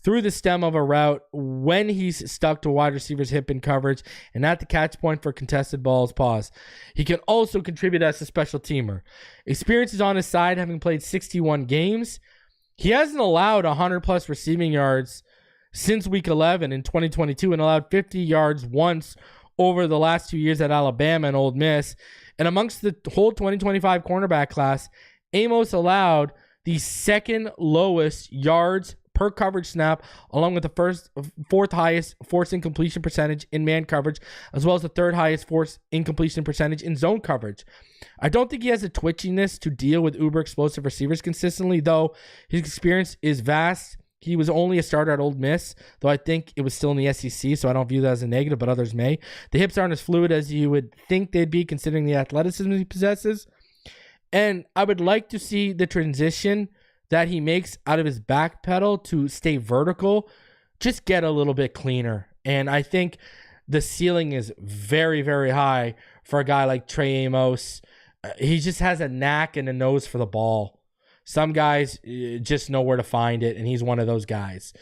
through the stem of a route, when he's stuck to wide receiver's hip in coverage, and at the catch point for contested balls. Pause. He can also contribute as a special teamer. Experience is on his side, having played 61 games. He hasn't allowed 100-plus receiving yards since Week 11 in 2022 and allowed 50 yards once over the last 2 years at Alabama and Ole Miss. And amongst the whole 2025 cornerback class, Amos allowed the second lowest yards per coverage snap, along with the fourth highest force incompletion percentage in man coverage, as well as the third highest force incompletion percentage in zone coverage. I don't think he has the twitchiness to deal with uber explosive receivers consistently, though his experience is vast. He was only a starter at Ole Miss, though I think it was still in the SEC, so I don't view that as a negative, but others may. The hips aren't as fluid as you would think they'd be, considering the athleticism he possesses. And I would like to see the transition that he makes out of his back pedal to stay vertical just get a little bit cleaner. And I think the ceiling is very, very high for a guy like Trey Amos. He just has a knack and a nose for the ball. Some guys just know where to find it, and he's one of those guys.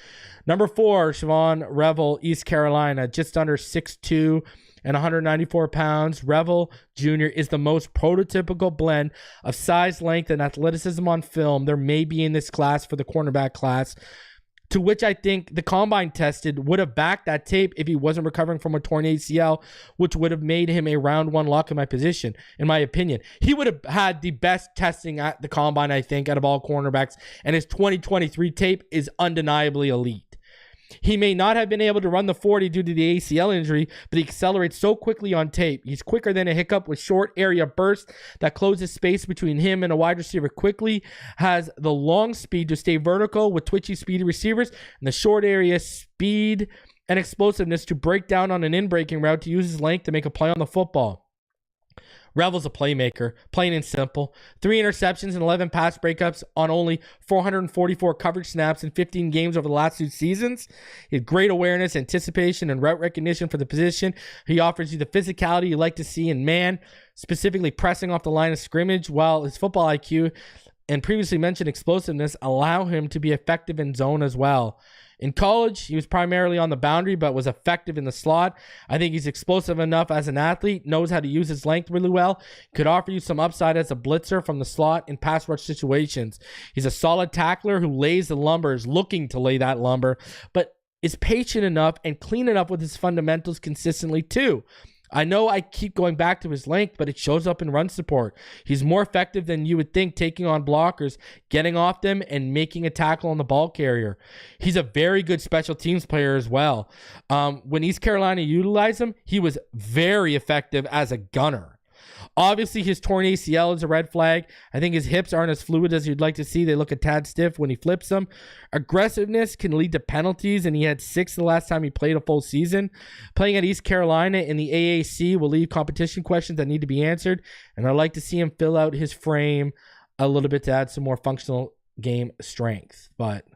Number 4, Siobhan Revel, East Carolina, just under 6'2", and 194 pounds. Revel Jr. is the most prototypical blend of size, length, and athleticism on film there may be in this class for the cornerback class. to which I think the combine tested would have backed that tape if he wasn't recovering from a torn ACL, which would have made him a round one lock in my opinion. He would have had the best testing at the combine, I think, out of all cornerbacks, and his 2023 tape is undeniably elite. He may not have been able to run the 40 due to the ACL injury, but he accelerates so quickly on tape. He's quicker than a hiccup with short area bursts that closes space between him and a wide receiver quickly, has the long speed to stay vertical with twitchy, speedy receivers, and the short area speed and explosiveness to break down on an in-breaking route to use his length to make a play on the football. Revel's a playmaker, plain and simple. 3 interceptions and 11 pass breakups on only 444 coverage snaps in 15 games over the last 2 seasons. He has great awareness, anticipation, and route recognition for the position. He offers you the physicality you like to see in man, specifically pressing off the line of scrimmage, while his football IQ and previously mentioned explosiveness allow him to be effective in zone as well. In college, he was primarily on the boundary, but was effective in the slot. I think he's explosive enough as an athlete, knows how to use his length really well, could offer you some upside as a blitzer from the slot in pass rush situations. He's a solid tackler who lays the lumber, is looking to lay that lumber, but is patient enough and clean enough with his fundamentals consistently too. I know I keep going back to his length, but it shows up in run support. He's more effective than you would think taking on blockers, getting off them, and making a tackle on the ball carrier. He's a very good special teams player as well. When East Carolina utilized him, he was very effective as a gunner. Obviously, his torn ACL is a red flag. I think his hips aren't as fluid as you'd like to see. They look a tad stiff when he flips them. Aggressiveness can lead to penalties, and he had 6 the last time he played a full season. Playing at East Carolina in the AAC will leave competition questions that need to be answered, and I'd like to see him fill out his frame a little bit to add some more functional game strength. But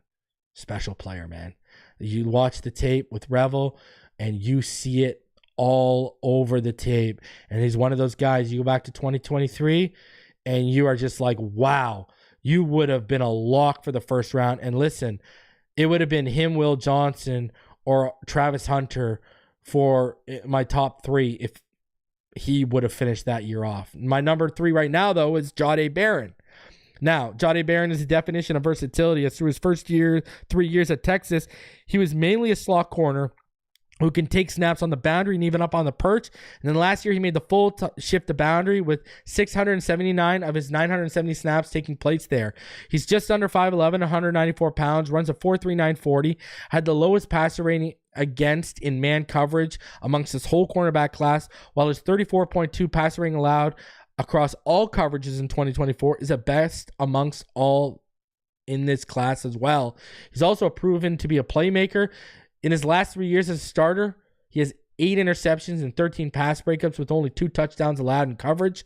special player, man. You watch the tape with Revel, and you see it all over the tape, and he's one of those guys. You go back to 2023 and you are just like, wow, you would have been a lock for the first round. And listen, it would have been him, Will Johnson, or Travis Hunter for my top 3 if he would have finished that year off. My number 3 right now, though, is Jahdae Barron. Now, Jahdae Barron is the definition of versatility. As through his first 3 years at Texas, he was mainly a slot corner who can take snaps on the boundary and even up on the perch. And then last year, he made the full shift to boundary with 679 of his 970 snaps taking place there. He's just under 5'11", 194 pounds, runs a 4.39 40, had the lowest passer rating against in man coverage amongst his whole cornerback class, while his 34.2 passer rating allowed across all coverages in 2024 is the best amongst all in this class as well. He's also proven to be a playmaker. In his last 3 years as a starter, he has 8 interceptions and 13 pass breakups with only 2 touchdowns allowed in coverage,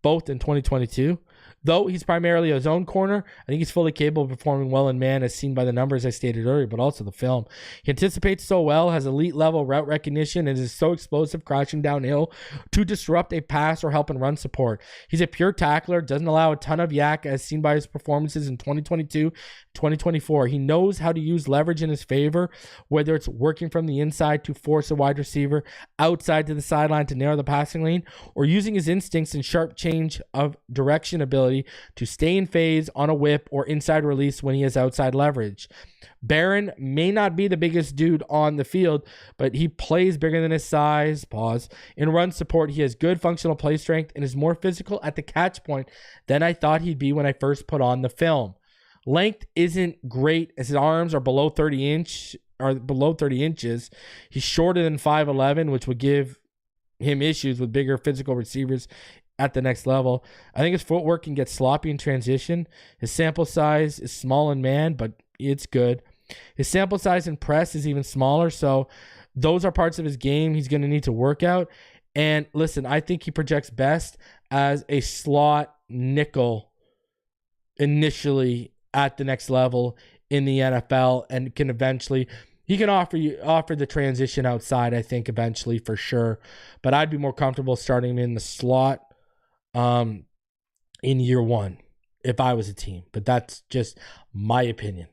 both in 2022. Though he's primarily a zone corner, I think he's fully capable of performing well in man, as seen by the numbers I stated earlier, but also the film. He anticipates so well, has elite level route recognition, and is so explosive crashing downhill to disrupt a pass or help in run support. He's a pure tackler, doesn't allow a ton of yak, as seen by his performances in 2022, 2024. He knows how to use leverage in his favor, whether it's working from the inside to force a wide receiver outside to the sideline to narrow the passing lane, or using his instincts and sharp change of direction ability to stay in phase on a whip or inside release when he has outside leverage. Barron may not be the biggest dude on the field, but he plays bigger than his size. Pause. In run support, he has good functional play strength and is more physical at the catch point than I thought he'd be when I first put on the film. Length isn't great, as his arms are below 30 inches. He's shorter than 5'11", which would give him issues with bigger physical receivers at the next level. I think his footwork can get sloppy in transition. His sample size is small in man, but it's good. His sample size in press is even smaller, so those are parts of his game he's going to need to work out. And listen, I think he projects best as a slot nickel initially at the next level in the NFL, and can eventually, he can offer the transition outside, I think, eventually for sure. But I'd be more comfortable starting him in the slot in year 1 if I was a team, but that's just my opinion.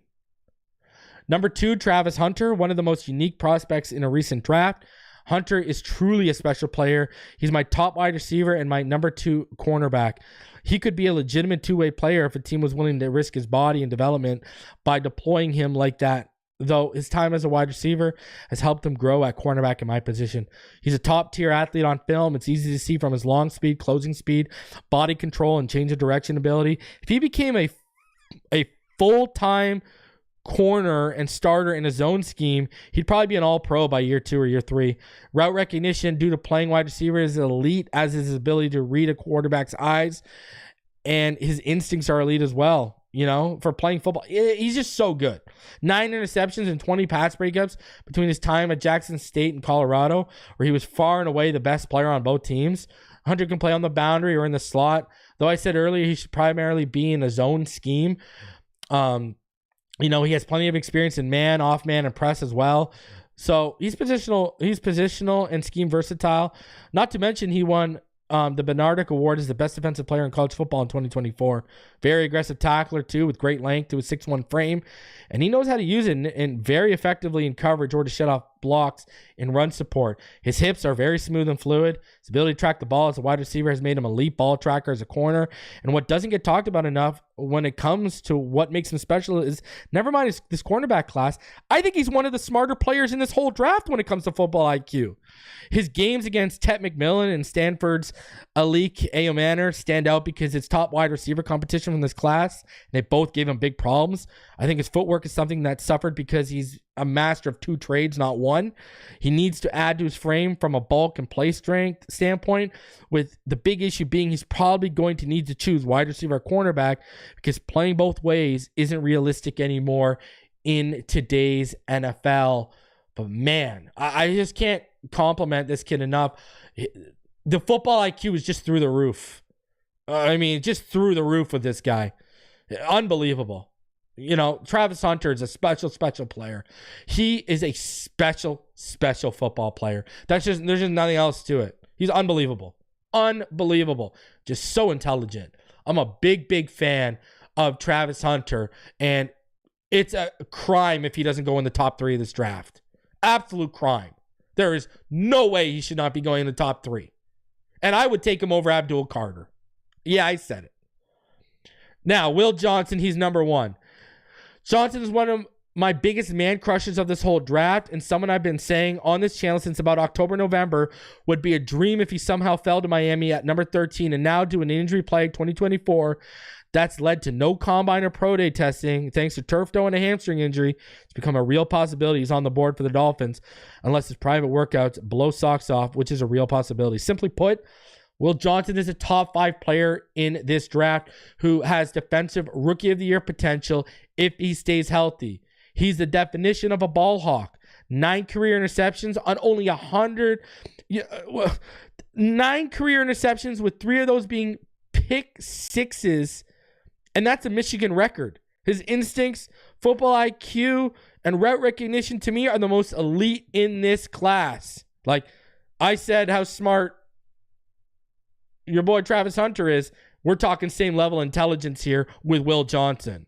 Number 2, Travis Hunter, one of the most unique prospects in a recent draft. Hunter is truly a special player. He's my top wide receiver and my number 2 cornerback. He could be a legitimate 2-way player if a team was willing to risk his body and development by deploying him like that though his time as a wide receiver has helped him grow at cornerback in my position. He's a top-tier athlete on film. It's easy to see from his long speed, closing speed, body control, and change of direction ability. If he became a full-time corner and starter in a zone scheme, he'd probably be an all-pro by year 2 or year 3. Route recognition due to playing wide receiver is elite, as is his ability to read a quarterback's eyes, and his instincts are elite as well. For playing football, he's just so good. 9 interceptions and 20 pass breakups between his time at Jackson State and Colorado, where he was far and away the best player on both teams. Hunter can play on the boundary or in the slot, though I said earlier he should primarily be in a zone scheme. He has plenty of experience in man, off man, and press as well. So he's positional and scheme versatile. Not to mention he won the Bernardic Award as the best defensive player in college football in 2024. Very aggressive tackler too, with great length to his 6'1" frame. And he knows how to use it and very effectively in coverage or to shut off blocks in run support. His hips are very smooth and fluid. His ability to track the ball as a wide receiver has made him a elite ball tracker as a corner. And what doesn't get talked about enough when it comes to what makes him special is, never mind this cornerback class, I think he's one of the smarter players in this whole draft when it comes to football IQ. His games against Tet McMillan and Stanford's Alik Ayomanor stand out because it's top wide receiver competition from this class. They both gave him big problems. I think his footwork is something that suffered because he's a master of 2 trades, not 1. He needs to add to his frame from a bulk and play strength standpoint, with the big issue being he's probably going to need to choose wide receiver or cornerback because playing both ways isn't realistic anymore in today's NFL. But man, I just can't compliment this kid enough. The football IQ is just through the roof. Just through the roof with this guy. Unbelievable. Travis Hunter is a special player. He is a special football player. There's just nothing else to it. He's unbelievable. Just so intelligent. I'm a big fan of Travis Hunter, and it's a crime if he doesn't go in the top 3 of this draft. Absolute crime. There is no way he should not be going in the top 3. And I would take him over Abdul Carter. Yeah, I said it. Now, Will Johnson, he's number 1. Johnson is one of my biggest man crushes of this whole draft, and someone I've been saying on this channel since about October, November, would be a dream if he somehow fell to Miami at number 13, and now due an injury-plagued 2024 that's led to no combine or pro day testing, thanks to turf toe and a hamstring injury. It's become a real possibility he's on the board for the Dolphins, unless his private workouts blow socks off, which is a real possibility. Simply put, Will Johnson is a top 5 player in this draft who has defensive rookie of the year potential if he stays healthy. He's the definition of a ball hawk. 9 career interceptions on only 100. 9 career interceptions with 3 of those being pick sixes. And that's a Michigan record. His instincts, football IQ, and route recognition to me are the most elite in this class. Like I said, how smart your boy Travis Hunter is. We're talking same level intelligence here with Will Johnson.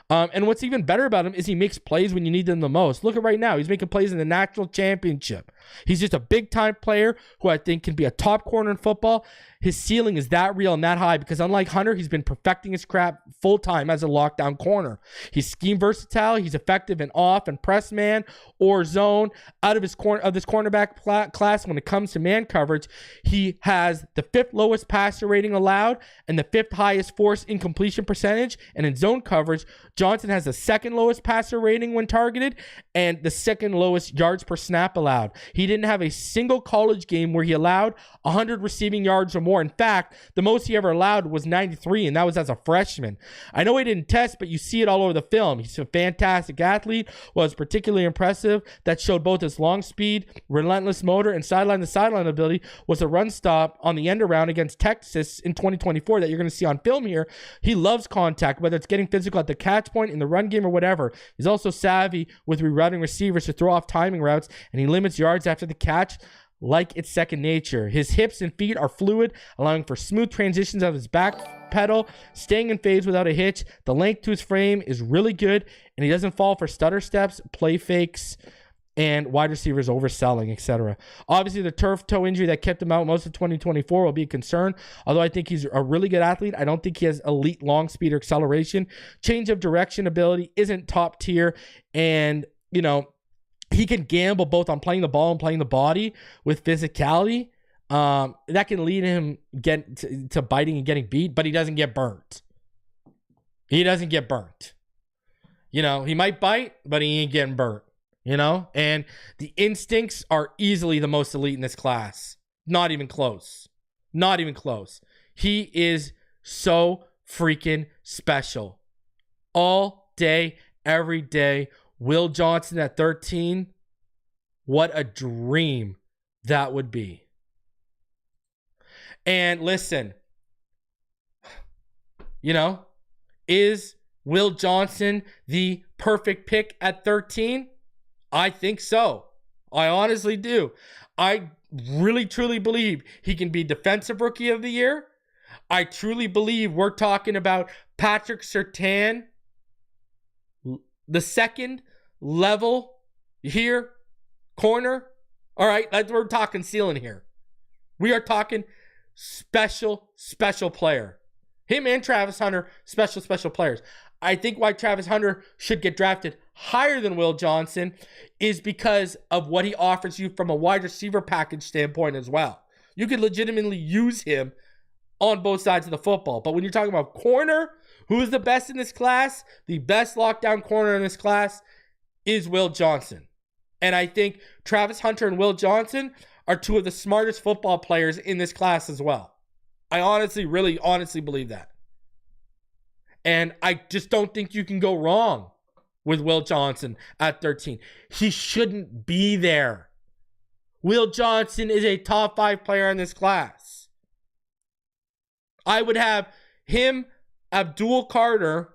And what's even better about him is he makes plays when you need them the most. Look at right now. He's making plays in the national championship. He's just a big-time player who I think can be a top corner in football. His ceiling is that real and that high because unlike Hunter, he's been perfecting his craft full-time as a lockdown corner. He's scheme versatile. He's effective in off and press man or zone. Out of this cornerback class, when it comes to man coverage, he has the 5th lowest passer rating allowed and the 5th highest forced incompletion percentage. And in zone coverage, Johnson has the 2nd lowest passer rating when targeted and the 2nd lowest yards per snap allowed. He didn't have a single college game where he allowed 100 receiving yards or more. In fact, the most he ever allowed was 93, and that was as a freshman. I know he didn't test, but you see it all over the film. He's a fantastic athlete. Was particularly impressive that showed both his long speed, relentless motor, and sideline-to-sideline ability was a run stop on the end around against Texas in 2024 that you're going to see on film here. He loves contact, whether it's getting physical at the catch point in the run game or whatever. He's also savvy with rerouting receivers to throw off timing routes, and he limits yards after the catch like it's second nature. His hips and feet are fluid, allowing for smooth transitions of his back pedal, staying in phase without a hitch. The length to his frame is really good, and he doesn't fall for stutter steps, play fakes, and wide receivers overselling, etc. Obviously, the turf toe injury that kept him out most of 2024 will be a concern. Although I think he's a really good athlete, I don't think he has elite long speed or acceleration. Change of direction ability isn't top tier, and you know, he can gamble both on playing the ball and playing the body with physicality. That can lead him to biting and getting beat, but he doesn't get burnt. He doesn't get burnt. You know, he might bite, but he ain't getting burnt. You know, and the instincts are easily the most elite in this class. Not even close. Not even close. He is so freaking special. All day, every day. Will Johnson at 13. What a dream that would be. And listen, you know, is Will Johnson the perfect pick at 13? I think so. I honestly do. I really, truly believe he can be Defensive Rookie of the Year. I truly believe we're talking about Patrick Surtain, the second level here, corner. All right, we're talking ceiling here. We are talking special player. Him and Travis Hunter, special players. I think why Travis Hunter should get drafted higher than Will Johnson is because of what he offers you from a wide receiver package standpoint as well. You could legitimately use him on both sides of the football. But when you're talking about corner, who's the best in this class? The best lockdown corner in this class is Will Johnson. And I think Travis Hunter and Will Johnson are two of the smartest football players in this class as well. I honestly believe that. And I just don't think you can go wrong with Will Johnson at 13. He shouldn't be there. Will Johnson is a top 5 player in this class. I would have him, Abdul Carter.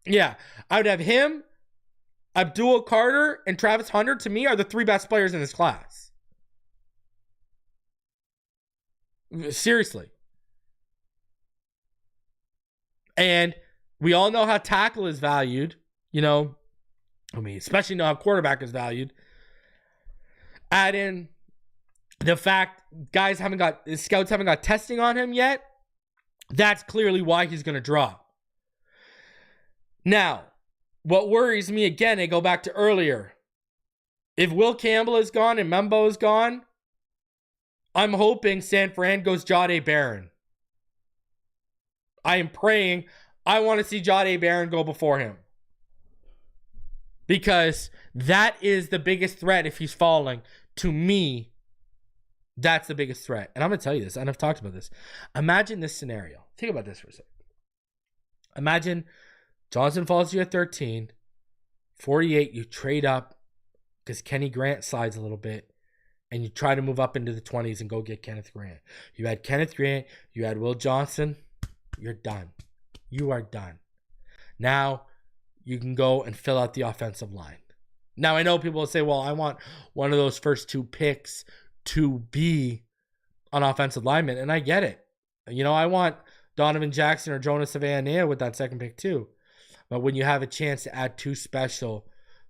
Yeah, I would have him, Abdul Carter, and Travis Hunter, to me, are the 3 best players in this class. Seriously. And we all know how tackle is valued, you know. I mean, especially know how quarterback is valued. Add in the fact scouts haven't got testing on him yet. That's clearly why he's going to drop. Now, what worries me again, I go back to earlier. If Will Campbell is gone and Membo is gone, I'm hoping San Fran goes Jahdae Barron. I am praying. I want to see Jahdae Barron go before him. Because that is the biggest threat if he's falling. To me, that's the biggest threat. And I'm going to tell you this, and I've talked about this. Imagine this scenario. Think about this for a second. Imagine Johnson falls to you at 13. 48, you trade up because Kenny Grant slides a little bit. And you try to move up into the 20s and go get Kenneth Grant. You had Kenneth Grant. You had Will Johnson. You're done. You are done. Now you can go and fill out the offensive line. Now I know people will say, well, I want one of those first 2 picks to be an offensive lineman. And I get it. You know, I want Donovan Jackson or Jonas Savannah with that second pick too. But when you have a chance to add 2 special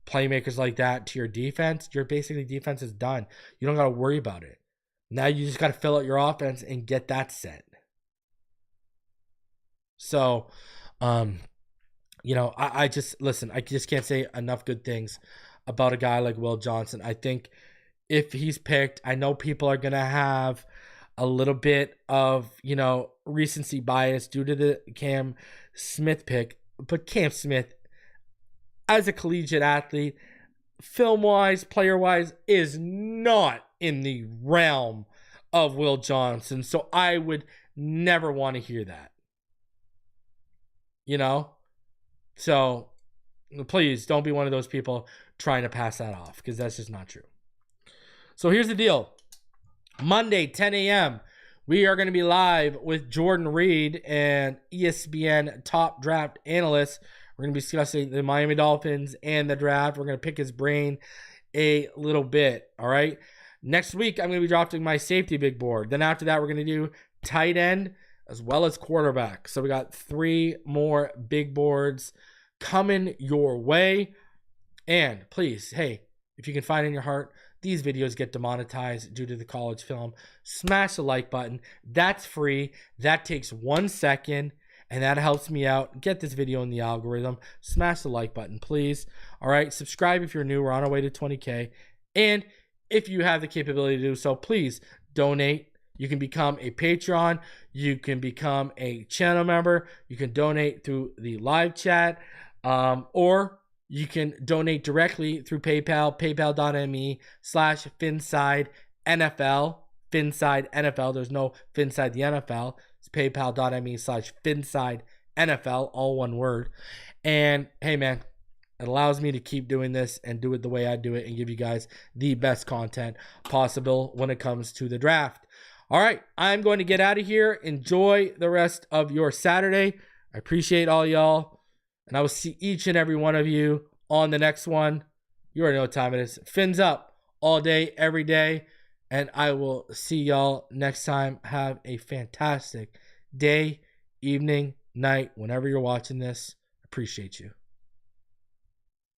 playmakers like that to your defense, your basically defense is done. You don't got to worry about it. Now you just got to fill out your offense and get that set. So, you know, I just can't say enough good things about a guy like Will Johnson. I think if he's picked, I know people are going to have a little bit of, you know, recency bias due to the Cam Smith pick, but Cam Smith, as a collegiate athlete, film-wise, player-wise, is not in the realm of Will Johnson. So I would never want to hear that. You know? So please don't be one of those people trying to pass that off, because that's just not true. So here's the deal. Monday, 10 a.m., we are going to be live with Jordan Reed and ESPN top draft analyst. We're going to be discussing the Miami Dolphins and the draft. We're going to pick his brain a little bit, all right? Next week, I'm going to be drafting my safety big board. Then after that, we're going to do tight end as well as quarterback. So we got 3 more big boards coming your way. And please, hey, if you can find in your heart, these videos get demonetized due to the college film. Smash the like button. That's free. That takes 1 second. and that helps me out. Get this video in the algorithm. Smash the like button, please. All right, subscribe if you're new. We're on our way to 20K. And if you have the capability to do so, please donate. You can become a Patreon. You can become a channel member. You can donate through the live chat, or you can donate directly through PayPal, paypal.me/Phinside NFL. Phinside NFL. There's no Phinside the NFL. It's paypal.me/Phinside NFL, all one word. And hey, man, it allows me to keep doing this and do it the way I do it and give you guys the best content possible when it comes to the draft. All right, I'm going to get out of here. Enjoy the rest of your Saturday. I appreciate all y'all, and I will see each and every one of you on the next one. You already know what time it is. Fins up all day, every day, and I will see y'all next time. Have a fantastic day, evening, night, whenever you're watching this. Appreciate you.